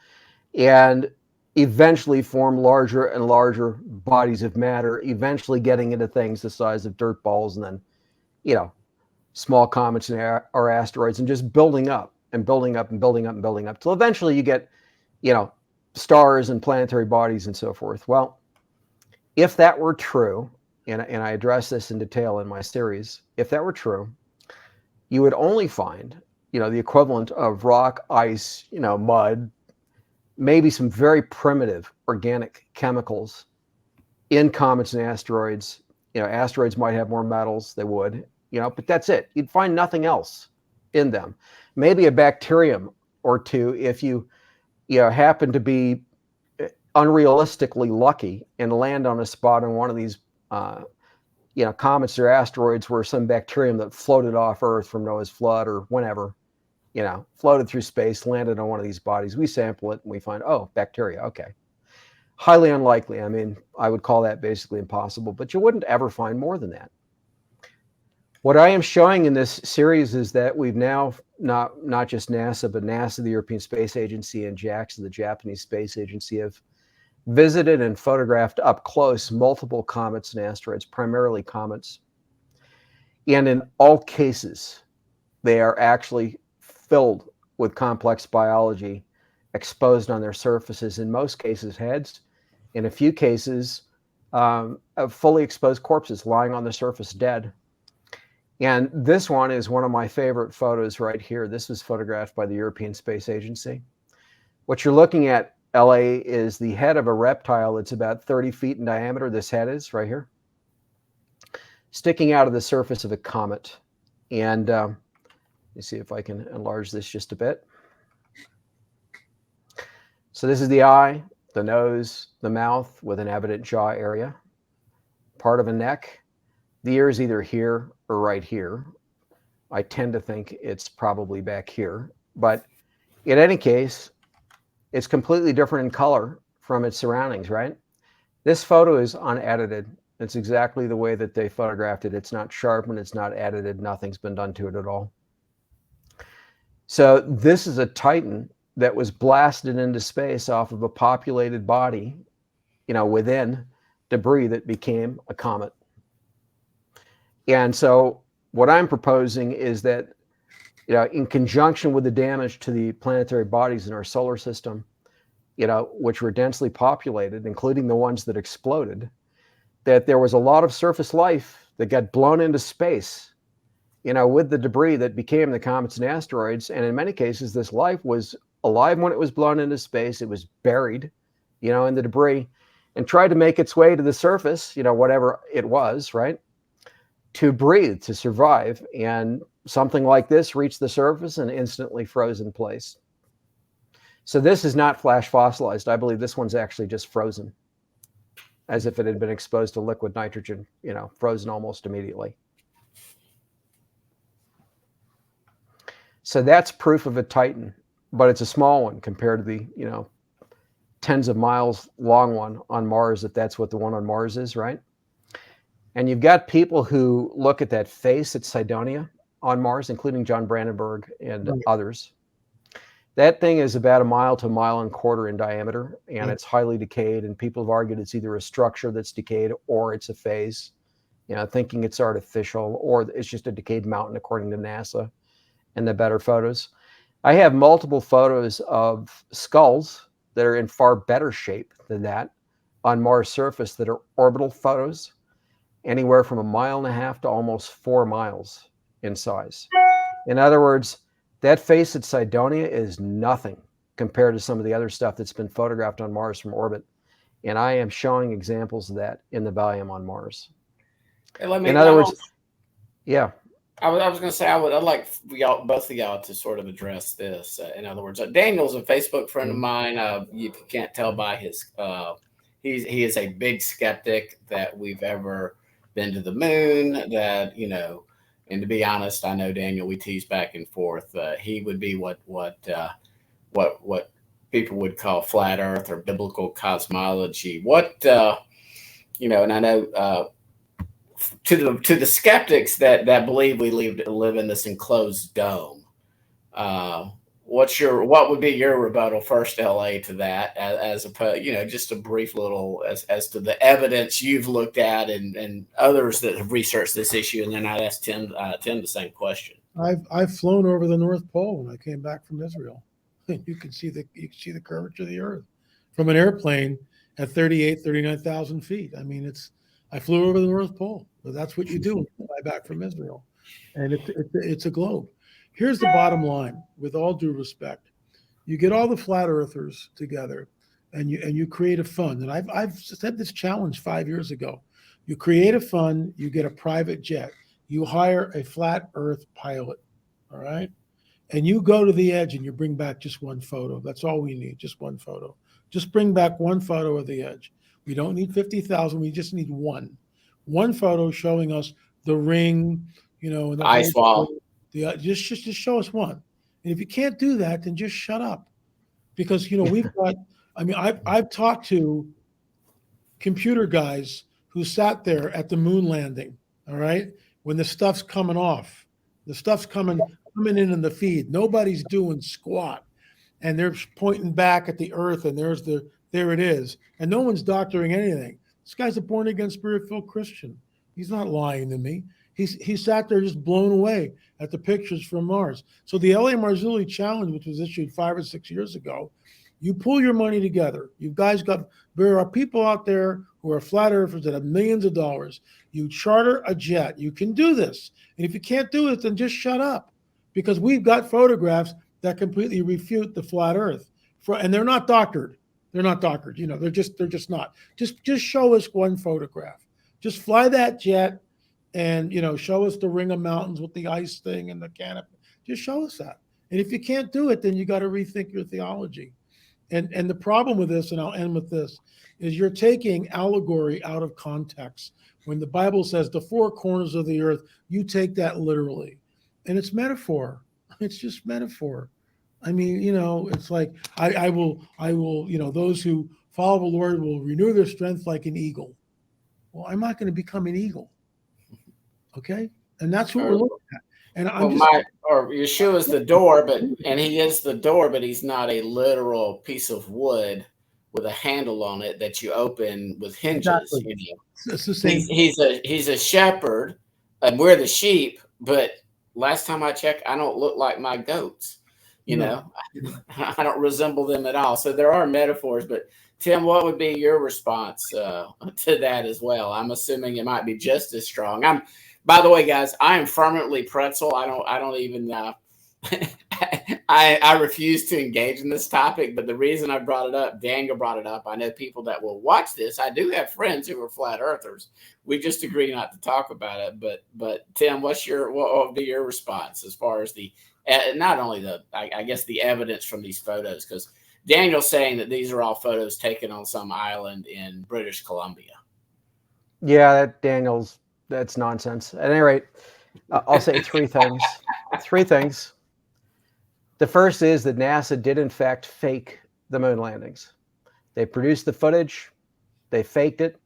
and eventually form larger and larger bodies of matter, eventually getting into things the size of dirt balls, and then, small comets or asteroids, and just building up and building up and building up and building up till eventually you get, stars and planetary bodies and so forth. Well, if that were true, and I address this in detail in my series, if that were true, you would only find, the equivalent of rock, ice, mud, maybe some very primitive organic chemicals in comets and asteroids. Asteroids might have more metals, they would, but that's it. You'd find nothing else in them. Maybe a bacterium or two if you happen to be unrealistically lucky and land on a spot on one of these comets or asteroids where some bacterium that floated off Earth from Noah's flood or whenever, floated through space, landed on one of these bodies. We sample it and we find, oh, bacteria. Okay. Highly unlikely. I mean, I would call that basically impossible, but you wouldn't ever find more than that. What I am showing in this series is that we've now, not just NASA, but NASA, the European Space Agency, and JAXA, the Japanese Space Agency, have visited and photographed up close multiple comets and asteroids, primarily comets. And in all cases, they are actually filled with complex biology exposed on their surfaces, in most cases heads, in a few cases fully exposed corpses lying on the surface dead. And this one is one of my favorite photos right here. This was photographed by the European Space Agency. What you're looking at, LA, is the head of a reptile that's about 30 feet in diameter. This head is right here, sticking out of the surface of a comet. And let me see if I can enlarge this just a bit. So this is the eye, the nose, the mouth with an evident jaw area, part of a neck. The ear is either here or right here. I tend to think it's probably back here. But in any case, it's completely different in color from its surroundings, right? This photo is unedited. It's exactly the way that they photographed it. It's not sharpened, it's not edited, nothing's been done to it at all. So this is a Titan that was blasted into space off of a populated body, within debris that became a comet. And so what I'm proposing is that, in conjunction with the damage to the planetary bodies in our solar system, which were densely populated, including the ones that exploded, that there was a lot of surface life that got blown into space, with the debris that became the comets and asteroids. And in many cases, this life was alive when it was blown into space. It was buried, in the debris, and tried to make its way to the surface, whatever it was, right? To breathe, to survive. And something like this reached the surface and instantly froze in place. So this is not flash fossilized. I believe this one's actually just frozen, as if it had been exposed to liquid nitrogen, frozen almost immediately. So that's proof of a Titan, but it's a small one compared to the, tens of miles long one on Mars, if that's what the one on Mars is, right? And you've got people who look at that face at Cydonia on Mars, including John Brandenburg and others. That thing is about 1 mile to 1.25 miles in diameter, and it's highly decayed. And people have argued it's either a structure that's decayed or it's a phase, thinking it's artificial, or it's just a decayed mountain, according to NASA and the better photos. I have multiple photos of skulls that are in far better shape than that on Mars' surface that are orbital photos, anywhere from 1.5 miles to almost 4 miles in size. In other words, that face at Cydonia is nothing compared to some of the other stuff that's been photographed on Mars from orbit. And I am showing examples of that in the volume on Mars. In other words, yeah. I was going to say I'd like y'all, both of y'all, to sort of address this. In other words, Daniel's a Facebook friend of mine. You can't tell by his. He is a big skeptic that we've ever been to the moon. That, and to be honest, I know Daniel. We tease back and forth. He would be what people would call flat Earth or biblical cosmology. And I know. To the skeptics that believe we live in this enclosed dome, what would be your rebuttal first, LA, to that, as opposed, just a brief little as to the evidence you've looked at and others that have researched this issue, and then I'd ask Tim the same question. I've flown over the North Pole when I came back from Israel. You can see the curvature of the Earth from an airplane at 39,000 feet. I mean, I flew over the North Pole. So that's what you do when you fly back from Israel. And it's a globe. Here's the bottom line, with all due respect. You get all the flat earthers together and you create a fund. And I've said this challenge 5 years ago. You create a fund, you get a private jet, you hire a flat earth pilot, all right? And you go to the edge and you bring back just one photo. That's all we need, just one photo. Just bring back one photo of the edge. We don't need 50,000. We just need one photo showing us the ring, and the ice wall. Just show us one. And if you can't do that, then just shut up, because we've got. I mean, I've talked to computer guys who sat there at the moon landing. All right, when the stuff's coming off, the stuff's coming in the feed. Nobody's doing squat, and they're pointing back at the Earth, and there it is. And no one's doctoring anything. This guy's a born-again, spirit-filled Christian. He's not lying to me. He sat there just blown away at the pictures from Mars. So the L.A. Marzulli Challenge, which was issued 5 or 6 years ago, you pull your money together. There are people out there who are flat earthers that have millions of dollars. You charter a jet. You can do this. And if you can't do it, then just shut up, because we've got photographs that completely refute the flat Earth. And they're not doctored. They're not doctored. They're just not. Just show us one photograph. Just fly that jet and, show us the ring of mountains with the ice thing and the canopy. Just show us that. And if you can't do it, then you got to rethink your theology. And the problem with this, and I'll end with this, is you're taking allegory out of context. When the Bible says the four corners of the earth, you take that literally. And it's metaphor. It's just metaphor. I mean, it's like I will, those who follow the Lord will renew their strength like an eagle. Well, I'm not going to become an eagle. Okay? And that's what we're looking at. And Yeshua is the door, and he is the door, but he's not a literal piece of wood with a handle on it that you open with hinges. Exactly. It's the same. He's a shepherd, and we're the sheep. But last time I checked, I don't look like my goats. I don't resemble them at all. So there are metaphors. But Tim, what would be your response to that as well? I'm assuming it might be just as strong. By the way, guys, I am firmly pretzel. I don't even. I refuse to engage in this topic, but the reason I brought it up, Daniel brought it up. I know people that will watch this. I do have friends who are flat earthers. We just agree not to talk about it. But Tim, what would be your response as far as the not only I guess the evidence from these photos, because Daniel's saying that these are all photos taken on some island in British Columbia. Yeah, that's nonsense. At any rate, I'll say three things. The first is that NASA did, in fact, fake the moon landings. They produced the footage. They faked it.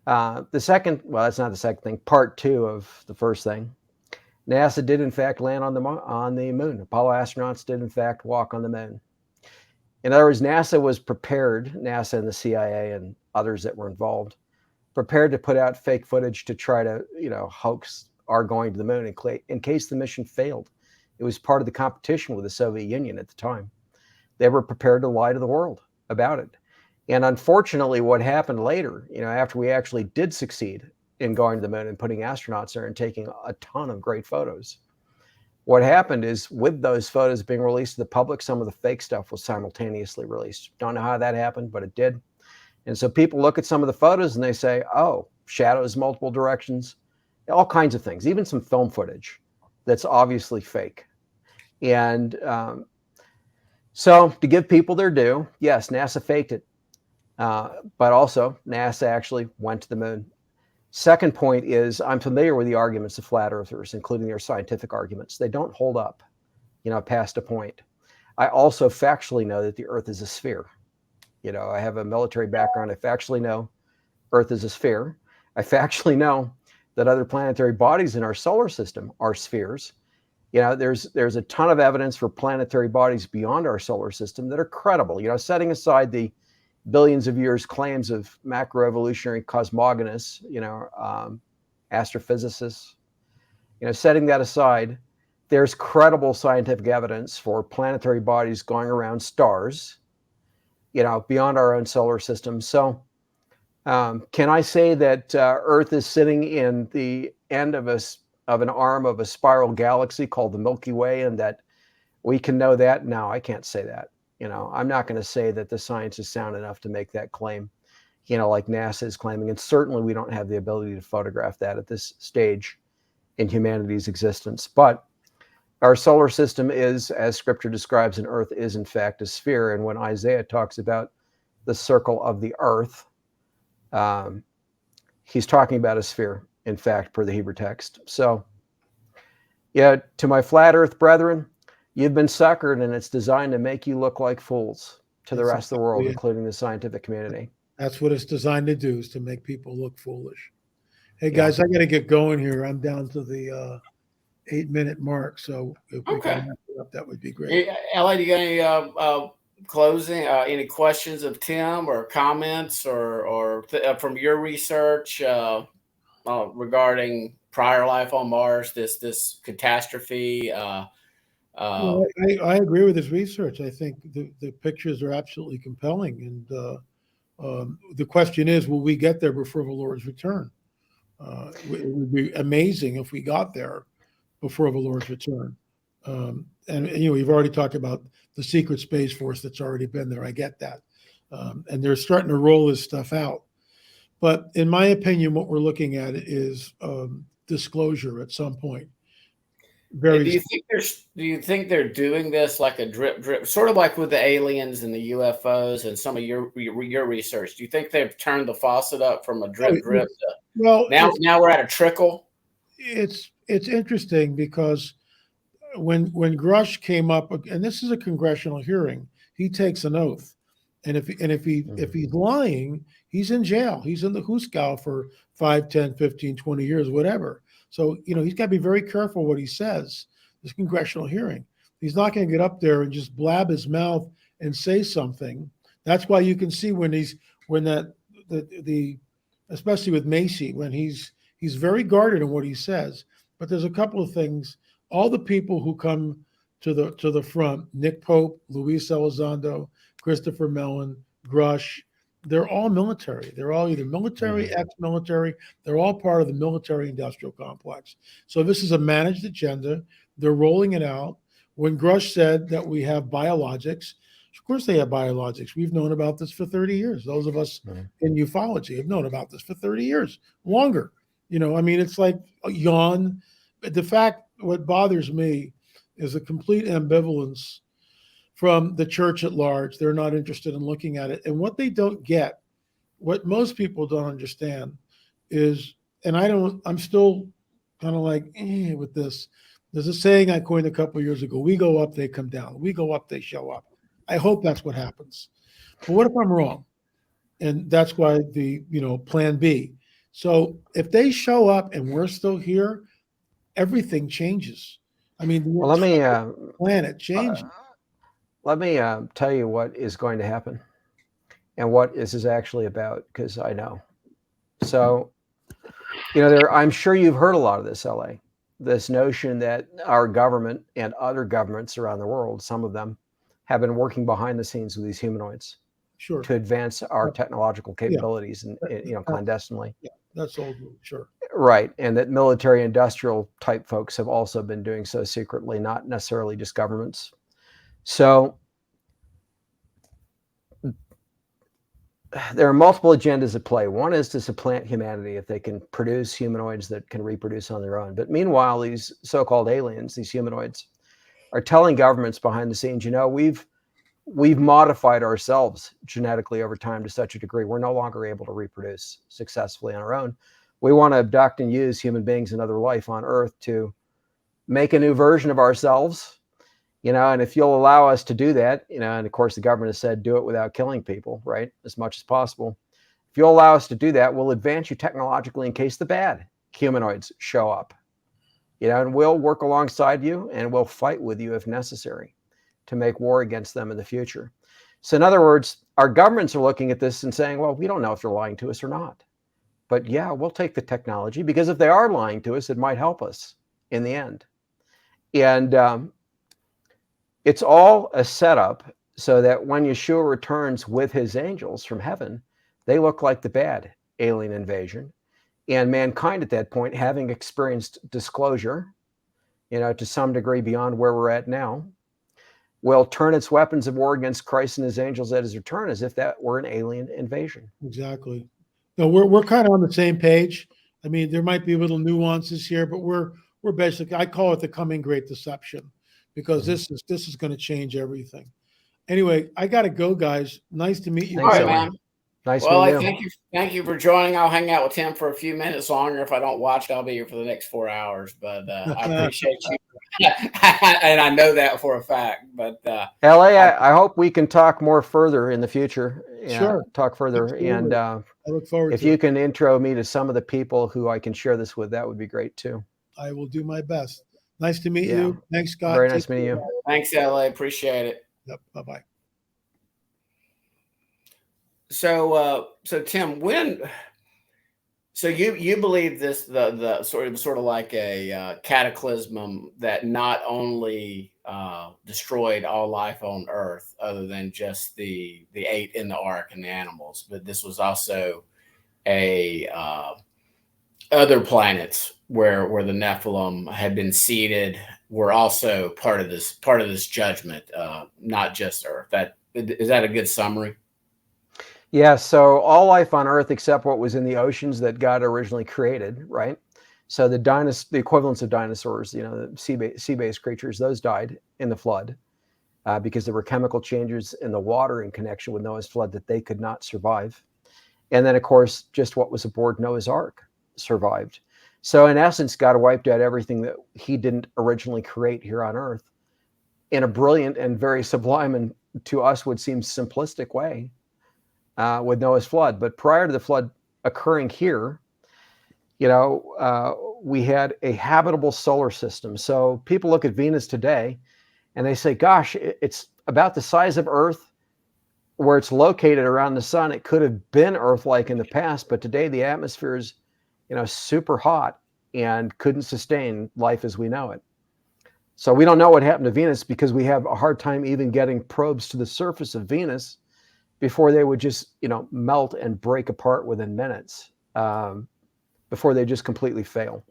The second, well, that's not the second thing, part two of the first thing. NASA did, in fact, land on the moon. Apollo astronauts did, in fact, walk on the moon. In other words, NASA and the CIA and others that were involved, prepared to put out fake footage to try to, hoax our going to the moon in case the mission failed. It was part of the competition with the Soviet Union at the time. They were prepared to lie to the world about it. And unfortunately, what happened later, after we actually did succeed in going to the moon and putting astronauts there and taking a ton of great photos, what happened is, with those photos being released to the public, some of the fake stuff was simultaneously released. Don't know how that happened, but it did. And so people look at some of the photos and they say, oh, shadows multiple directions, all kinds of things, even some film footage that's obviously fake. And so to give people their due, yes, NASA faked it. But also NASA actually went to the moon. Second point is I'm familiar with the arguments of flat earthers, including their scientific arguments. They don't hold up, past a point. I also factually know that the Earth is a sphere. I have a military background. I factually know Earth is a sphere. I factually know that other planetary bodies in our solar system are spheres. There's a ton of evidence for planetary bodies beyond our solar system that are credible. Setting aside the billions of years claims of macroevolutionary cosmogonists, astrophysicists, setting that aside, there's credible scientific evidence for planetary bodies going around stars, beyond our own solar system. So can I say that Earth is sitting in the end of an arm of a spiral galaxy called the Milky Way, and that we can know that? No, I can't say that. I'm not going to say that the science is sound enough to make that claim, like NASA is claiming. And certainly we don't have the ability to photograph that at this stage in humanity's existence. But our solar system is, as scripture describes, and Earth is in fact a sphere. And when Isaiah talks about the circle of the earth, he's talking about a sphere, in fact, per the Hebrew text. So, yeah, to my flat earth brethren, you've been suckered, and it's designed to make you look like fools to the rest of the world, including the scientific community. That's what it's designed to do, is to make people look foolish. Hey, guys, I got to get going here. I'm down to the 8-minute mark. So if we can wrap it up, that would be great. Hey, Ellie, do you got any closing, any questions of Tim or comments or from your research regarding prior life on Mars, this catastrophe? Well, I agree with his research. I think the pictures are absolutely compelling. And the question is, will we get there before the Lord's return? It would be amazing if we got there before the Lord's return. And we've already talked about the secret space force that's already been there. I get that. And they're starting to roll this stuff out. But in my opinion, what we're looking at is disclosure at some point. Do you think they're doing this like a drip, sort of like with the aliens and the UFOs and some of your research? Do you think they've turned the faucet up from a drip to, well, now we're at a trickle? It's interesting because when Grush came up, and this is a congressional hearing, he takes an oath, and if he's lying, he's in jail. He's in the Huskow for 5, 10, 15, 20 years, whatever. So, he's got to be very careful what he says, this congressional hearing. He's not going to get up there and just blab his mouth and say something. That's why you can see especially with Macy, when he's very guarded in what he says. But there's a couple of things. All the people who come to the front, Nick Pope, Luis Elizondo, Christopher Mellon, Grush, they're all military. They're all either military, ex-military. They're all part of the military-industrial complex. So this is a managed agenda. They're rolling it out. When Grush said that we have biologics, of course they have biologics. We've known about this for 30 years. Those of us in ufology have known about this for 30 years, longer. It's like a yawn. But the fact, what bothers me is a complete ambivalence from the church at large. They're not interested in looking at it. And what they don't get, what most people don't understand is, and I'm still kind of like, with this. There's a saying I coined a couple of years ago: we go up, they come down. We go up, they show up. I hope that's what happens. But what if I'm wrong? And that's why the, plan B. So if they show up and we're still here, everything changes. I mean, the planet changes. Let me tell you what is going to happen and what this is actually about, because I know. So, I'm sure you've heard a lot of this, LA, this notion that our government and other governments around the world, some of them, have been working behind the scenes with these humanoids to advance our technological capabilities and clandestinely. Yeah, that's all sure. Right. And that military industrial type folks have also been doing so secretly, not necessarily just governments. So there are multiple agendas at play. One is to supplant humanity if they can produce humanoids that can reproduce on their own. But meanwhile, these so-called aliens, these humanoids, are telling governments behind the scenes, we've modified ourselves genetically over time to such a degree we're no longer able to reproduce successfully on our own. We want to abduct and use human beings and other life on Earth to make a new version of ourselves. And if you'll allow us to do that, and of course the government has said do it without killing people, right, as much as possible. If you'll allow us to do that, we'll advance you technologically in case the bad humanoids show up, and we'll work alongside you and we'll fight with you if necessary to make war against them in the future. So in other words, our governments are looking at this and saying, well, we don't know if they're lying to us or not, but yeah, we'll take the technology because if they are lying to us, it might help us in the end. And it's all a setup so that when Yeshua returns with his angels from heaven, they look like the bad alien invasion. And mankind at that point, having experienced disclosure, to some degree beyond where we're at now, will turn its weapons of war against Christ and his angels at his return as if that were an alien invasion. Exactly. No, we're kind of on the same page. I mean, there might be little nuances here, but we're basically, I call it the coming great deception, because this is going to change everything. Anyway, I got to go, guys. Nice to meet you. Thanks, All right, man. Nice well, meeting you. Thank you for joining. I'll hang out with Tim for a few minutes longer. If I don't watch, I'll be here for the next 4 hours. But I appreciate you, and I know that for a fact. But LA, I hope we can talk more further in the future. Sure. Talk further. Absolutely. And I look forward if to you it. can intro me to some of the people who I can share this with, that would be great too. I will do my best. Nice to meet you. Thanks, Scott. Very nice meeting you. Thanks, LA. Appreciate it. Yep. Bye-bye. So Tim, so you believe this the sort of like a cataclysm that not only destroyed all life on Earth, other than just the 8 in the ark and the animals, but this was also a other planets where the Nephilim had been seeded were also part of this judgment, not just Earth. Is that a good summary? Yeah, so all life on Earth except what was in the oceans that God originally created, right? So the equivalents of dinosaurs, the sea-based creatures, those died in the flood because there were chemical changes in the water in connection with Noah's flood that they could not survive. And then, of course, just what was aboard Noah's Ark survived. So in essence, God wiped out everything that he didn't originally create here on Earth in a brilliant and very sublime and to us would seem simplistic way. With Noah's flood. But prior to the flood occurring here, we had a habitable solar system. So people look at Venus today and they say, gosh, it's about the size of Earth. Where it's located around the sun, it could have been Earth-like in the past, but today the atmosphere is, super hot and couldn't sustain life as we know it. So we don't know what happened to Venus because we have a hard time even getting probes to the surface of Venus before they would just, melt and break apart within minutes, before they just completely fail.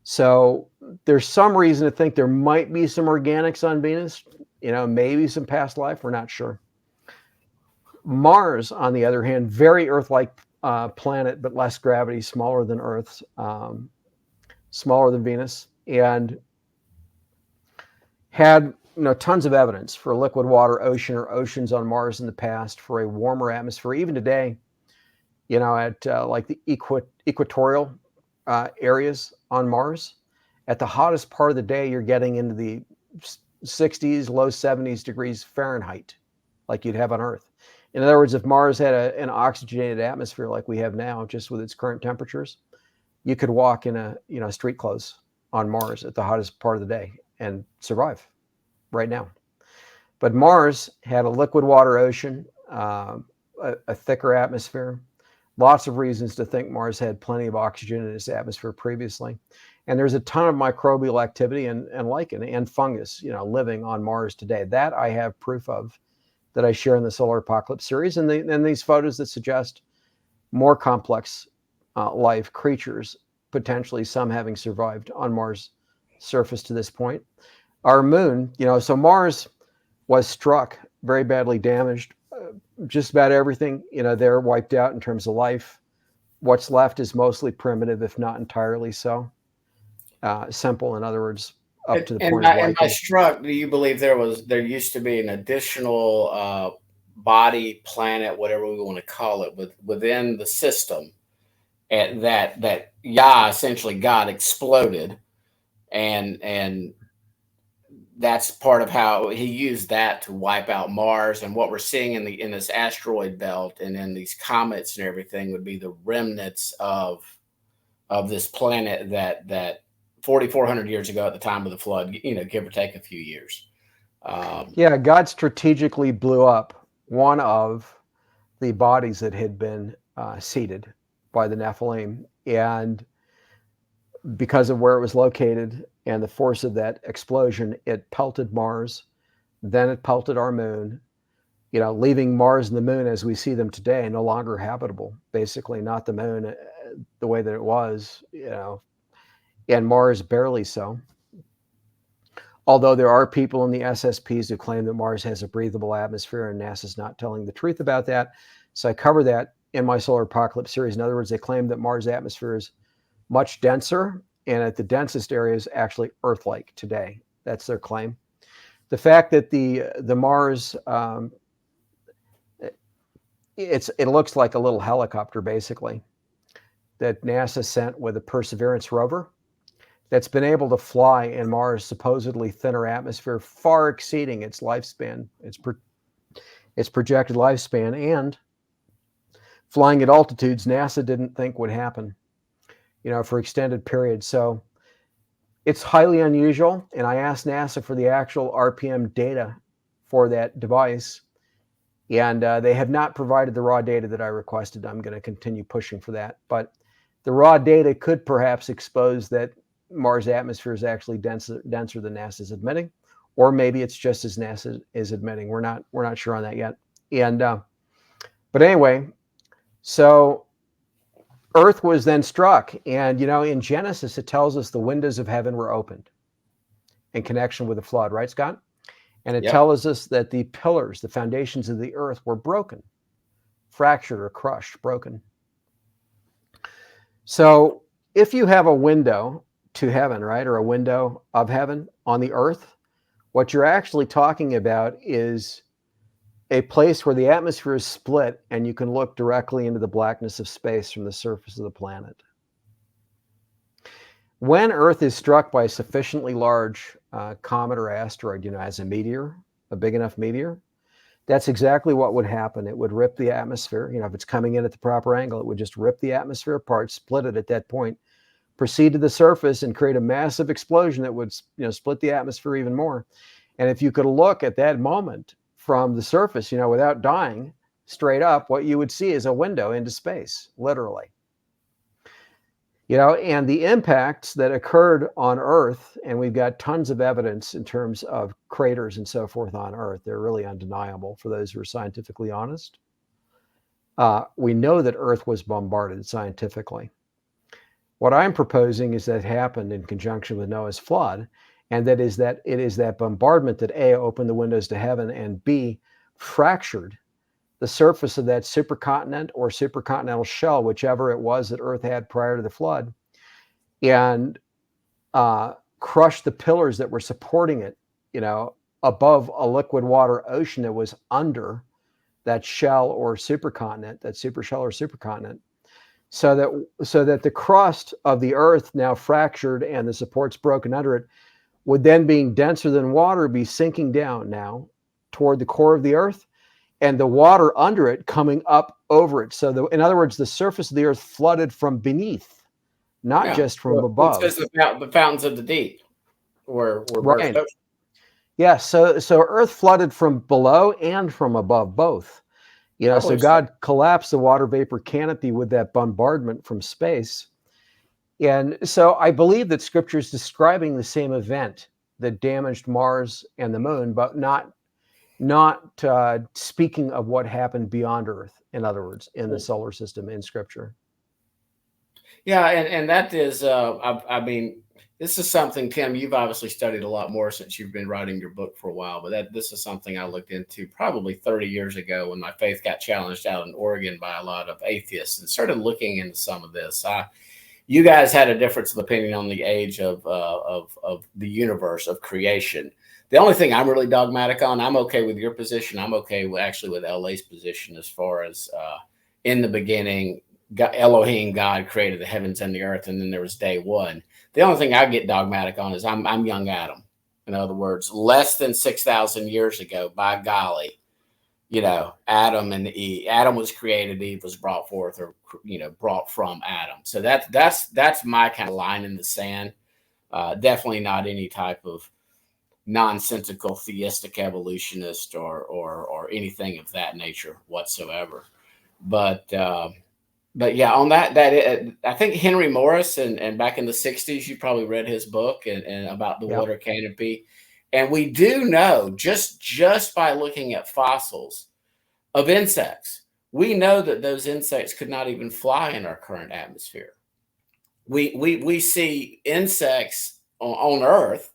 So there's some reason to think there might be some organics on Venus, maybe some past life, we're not sure. Mars, on the other hand, very Earth-like planet, but less gravity, smaller than Earth, smaller than Venus, and had tons of evidence for liquid water, ocean, or oceans on Mars in the past, for a warmer atmosphere. Even today, at like the equatorial areas on Mars, at the hottest part of the day, you're getting into the 60s, low 70s degrees Fahrenheit, like you'd have on Earth. In other words, if Mars had an oxygenated atmosphere like we have now, just with its current temperatures, you could walk in street clothes on Mars at the hottest part of the day and survive right now. But Mars had a liquid water ocean, a thicker atmosphere, lots of reasons to think Mars had plenty of oxygen in its atmosphere previously. And there's a ton of microbial activity and lichen and fungus, living on Mars today. That I have proof of that I share in the Solar Apocalypse series. And these photos that suggest more complex life, creatures, potentially some having survived on Mars' surface to this point. Our moon, so Mars was struck, very badly damaged, just about everything, they're wiped out in terms of life. What's left is mostly primitive, if not entirely so. Simple, in other words, up to the point of And by liking. struck, do you believe there used to be an additional body, planet, whatever we want to call it, within the system, and that Yah, essentially God, exploded, and that's part of how he used that to wipe out Mars. And what we're seeing in this asteroid belt and in these comets and everything would be the remnants of this planet that 4,400 years ago, at the time of the flood, give or take a few years. Yeah, God strategically blew up one of the bodies that had been seeded by the Nephilim, and because of where it was located and the force of that explosion, it pelted Mars, then it pelted our moon, leaving Mars and the moon as we see them today no longer habitable, basically, not the moon the way that it was, and Mars barely so. Although there are people in the SSPs who claim that Mars has a breathable atmosphere, and NASA's not telling the truth about that. So I cover that in my Solar Apocalypse series. In other words, they claim that Mars' atmosphere is much denser, and at the densest area is actually Earth-like today. That's their claim. The fact that the Mars, it looks like a little helicopter, basically, that NASA sent with a Perseverance rover that's been able to fly in Mars' supposedly thinner atmosphere, far exceeding its lifespan, its projected lifespan, and flying at altitudes NASA didn't think would happen, for extended periods. So it's highly unusual, and I asked NASA for the actual RPM data for that device, and they have not provided the raw data that I requested. I'm going to continue pushing for that, but the raw data could perhaps expose that Mars' atmosphere is actually denser than NASA's admitting, or maybe it's just as NASA is admitting. We're not sure on that yet. And but anyway, so Earth was then struck, and in Genesis it tells us the windows of heaven were opened in connection with the flood, right, Scott? And it tells us that the pillars, the foundations of the earth, were broken, fractured or crushed, broken. So if you have a window to heaven, right, or a window of heaven on the earth, what you're actually talking about is a place where the atmosphere is split and you can look directly into the blackness of space from the surface of the planet. When Earth is struck by a sufficiently large comet or asteroid, as a meteor, a big enough meteor, that's exactly what would happen. It would rip the atmosphere. If it's coming in at the proper angle, it would just rip the atmosphere apart, split it at that point, proceed to the surface and create a massive explosion that would split the atmosphere even more. And if you could look at that moment from the surface, without dying, straight up, what you would see is a window into space, literally. And the impacts that occurred on Earth, and we've got tons of evidence in terms of craters and so forth on Earth. They're really undeniable for those who are scientifically honest. We know that Earth was bombarded scientifically. What I'm proposing is that happened in conjunction with Noah's flood, and that it is that bombardment that A, opened the windows to heaven, and B, fractured the surface of that supercontinent or supercontinental shell, whichever it was that Earth had prior to the flood, and crushed the pillars that were supporting it, above a liquid water ocean that was under that shell or supercontinent, that supershell or supercontinent. So that the crust of the Earth, now fractured and the supports broken under it, would then, being denser than water, be sinking down now toward the core of the Earth, and the water under it coming up over it. So in other words, the surface of the Earth flooded from beneath, not just from above. It's just the fountains of the deep were right. burst. Yeah, so Earth flooded from below and from above, both. So God collapsed the water vapor canopy with that bombardment from space. And so I believe that Scripture is describing the same event that damaged Mars and the moon, but not speaking of what happened beyond Earth, in other words, in the solar system in Scripture. Yeah, and that is, I mean, This is something, Tim, you've obviously studied a lot more since you've been writing your book for a while, but this is something I looked into probably 30 years ago when my faith got challenged out in Oregon by a lot of atheists, and started looking into some of this. You guys had a difference of opinion on the age of the universe, of creation. The only thing I'm really dogmatic on, I'm okay with your position. I'm okay with LA's position as far as in the beginning, Elohim, God created the heavens and the earth, and then there was day one. The only thing I get dogmatic on is I'm young Adam. In other words, less than 6,000 years ago, by golly, Adam and Eve. Adam was created, Eve was brought forth, or brought from Adam. So that's my kind of line in the sand. Definitely not any type of nonsensical theistic evolutionist or anything of that nature whatsoever. But yeah, on that I think Henry Morris, and back in the 60s, you probably read his book and about the water canopy. And we do know just by looking at fossils of insects, we know that those insects could not even fly in our current atmosphere. We see insects on Earth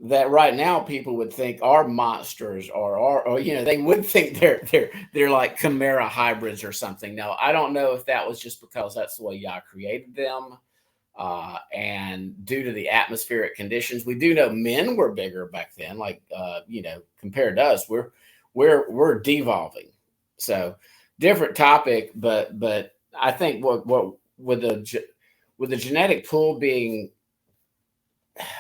that right now people would think are monsters, or they would think they're like chimera hybrids or something. Now, I don't know if that was just because that's the way Yah created them, and due to the atmospheric conditions. We do know men were bigger back then, like compared to us. We're devolving. So different topic, but I think what with the genetic pool being,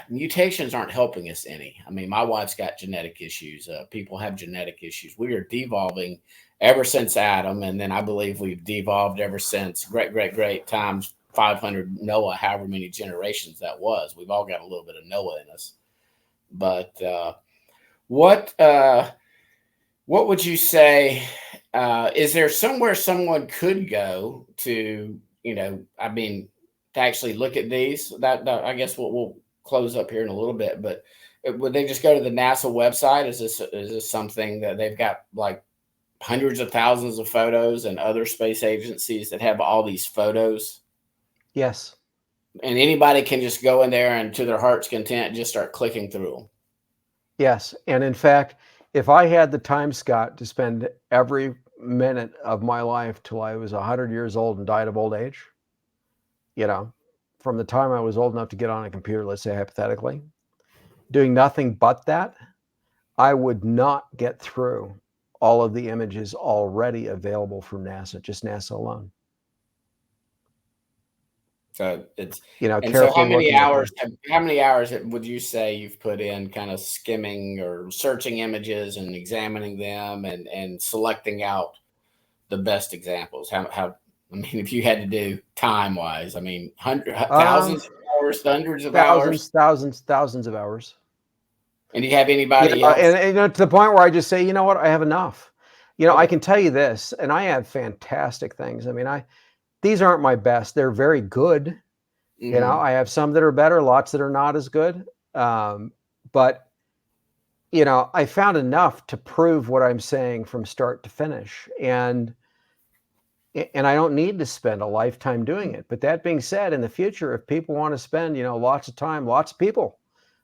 mutations aren't helping us any. I mean, my wife's got genetic issues. People have genetic issues. We are devolving ever since Adam, and then I believe we've devolved ever since great times 500 Noah, however many generations that was. We've all got a little bit of Noah in us. But what would you say? Is there somewhere someone could go to, to actually look at these? That I guess we'll close up here in a little bit, but would they just go to the NASA website? Is this something that they've got like hundreds of thousands of photos, and other space agencies that have all these photos? Yes. And anybody can just go in there and to their heart's content just start clicking through them. Yes. And in fact, if I had the time, Scott, to spend every minute of my life till I was 100 years old and died of old age, from the time I was old enough to get on a computer, let's say hypothetically, doing nothing but that, I would not get through all of the images already available from NASA, just NASA alone. So it's, and so how many hours would you say you've put in kind of skimming or searching images and examining them and selecting out the best examples? How if you had to do time wise, thousands of hours, hundreds of hours, thousands of hours. And do you have anybody else? And to the point where I just say, you know what, I have enough. I can tell you this, and I have fantastic things. These aren't my best. They're very good. Mm-hmm. I have some that are better, lots that are not as good. But I found enough to prove what I'm saying from start to finish. And I don't need to spend a lifetime doing it. But that being said, in the future, if people want to spend, lots of time, lots of people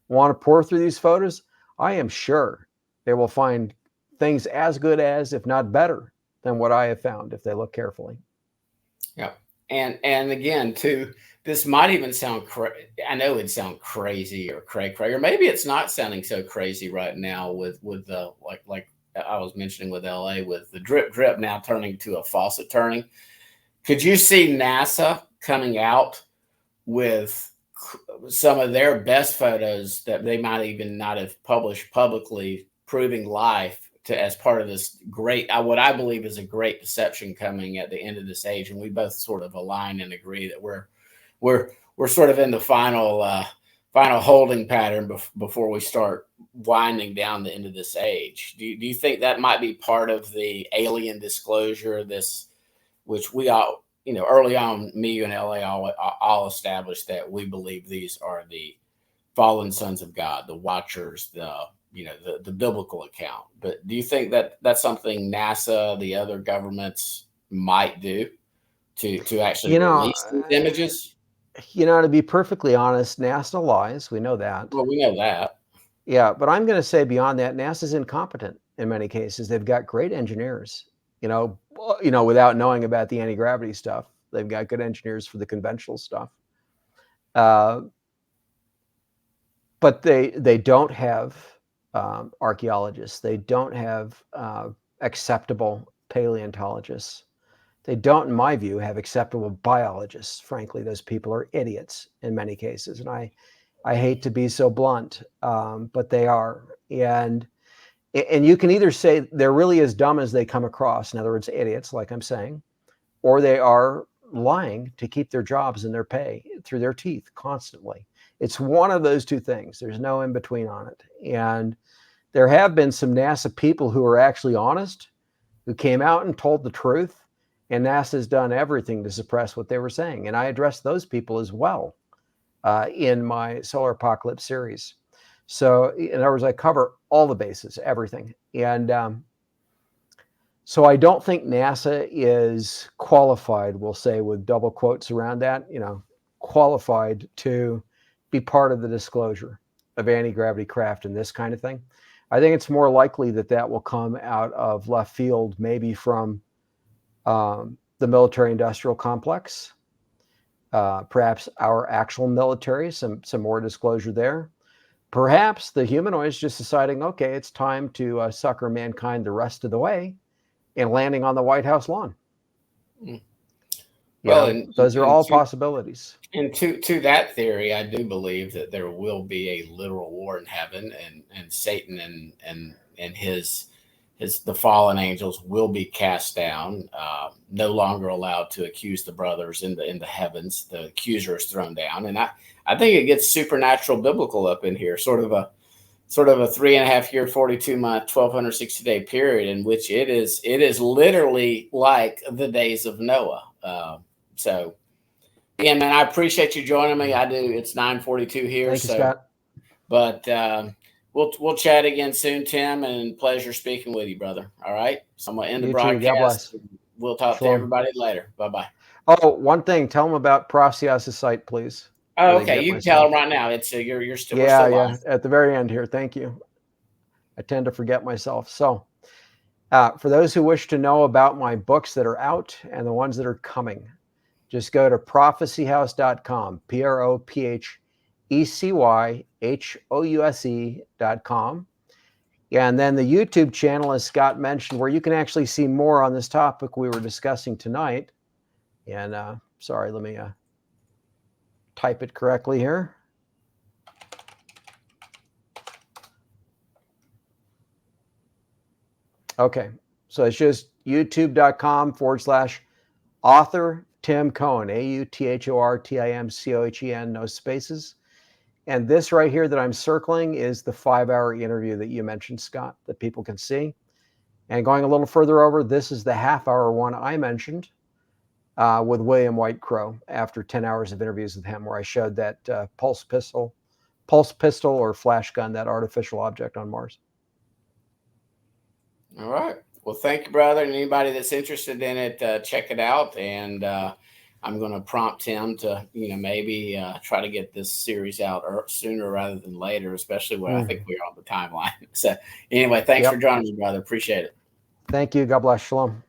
want to pour through these photos, I am sure they will find things as good as, if not better than what I have found if they look carefully. Yeah. And again, too, this might even sound I know it'd sound crazy or cray, or maybe it's not sounding so crazy right now with the like I was mentioning with LA, with the drip now turning to a faucet turning. Could you see NASA coming out with some of their best photos that they might even not have published publicly, proving life as part of this great, what I believe is a great deception coming at the end of this age? And we both sort of align and agree that we're sort of in the final holding pattern before we start winding down the end of this age. Do you think that might be part of the alien disclosure, which we all, early on, me and LA all established that we believe these are the fallen sons of God, the watchers, the biblical account. But do you think that that's something NASA, the other governments might do to actually release these images? You know, to be perfectly honest, NASA lies. We know that. Well, we know that. Yeah, but I'm going to say beyond that, NASA's incompetent in many cases. They've got great engineers, without knowing about the anti-gravity stuff. They've got good engineers for the conventional stuff. But they don't have archaeologists. They don't have acceptable paleontologists. They don't, in my view, have acceptable biologists. Frankly, those people are idiots in many cases. And I hate to be so blunt, but they are. And you can either say they're really as dumb as they come across, in other words, idiots, like I'm saying, or they are lying to keep their jobs and their pay through their teeth constantly. It's one of those two things. There's no in between on it. And there have been some NASA people who are actually honest, who came out and told the truth, and NASA's done everything to suppress what they were saying. And I addressed those people as well in my Solar Apocalypse series. So in other words, I cover all the bases, everything. And so I don't think NASA is qualified, we'll say with double quotes around that, qualified to be part of the disclosure of anti-gravity craft and this kind of thing. I think it's more likely that will come out of left field, maybe from the military-industrial complex, perhaps our actual military, some more disclosure there. Perhaps the humanoids just deciding, okay, it's time to sucker mankind the rest of the way and landing on the White House lawn. Well, those are all possibilities. And to that theory, I do believe that there will be a literal war in heaven, and Satan and the fallen angels will be cast down, no longer allowed to accuse the brothers in the heavens. The accuser is thrown down, and I think it gets supernatural biblical up in here, sort of a 3.5 year, 42 month, 1260 day period in which it is literally like the days of Noah. So, yeah, man, I appreciate you joining me. I do. It's 9:42 here. Thank you, Scott. But we'll chat again soon, Tim, and pleasure speaking with you, brother. All right. So I'm gonna end the broadcast. God bless. We'll talk to everybody later. Bye-bye. Oh, one thing. Tell them about Prostias' site, please. Oh, okay. You can tell them right now. It's you're still. Yeah, we're still live. At the very end here. Thank you. I tend to forget myself. So, for those who wish to know about my books that are out and the ones that are coming, just go to prophecyhouse.com, prophecyhouse.com. And then the YouTube channel, as Scott mentioned, where you can actually see more on this topic we were discussing tonight. And sorry, let me type it correctly here. Okay, so it's just youtube.com/author Tim Cohen, AUTHORTIMCOHEN, no spaces. And this right here that I'm circling is the 5-hour interview that you mentioned, Scott, that people can see. And going a little further over, this is the half-hour one I mentioned with William White Crow after 10 hours of interviews with him, where I showed that pulse pistol or flash gun, that artificial object on Mars. All right. Well, thank you, brother. And anybody that's interested in it, check it out. And I'm going to prompt him to, maybe try to get this series out sooner rather than later, especially when I think we're on the timeline. So anyway, thanks for joining me, brother. Appreciate it. Thank you. God bless. Shalom.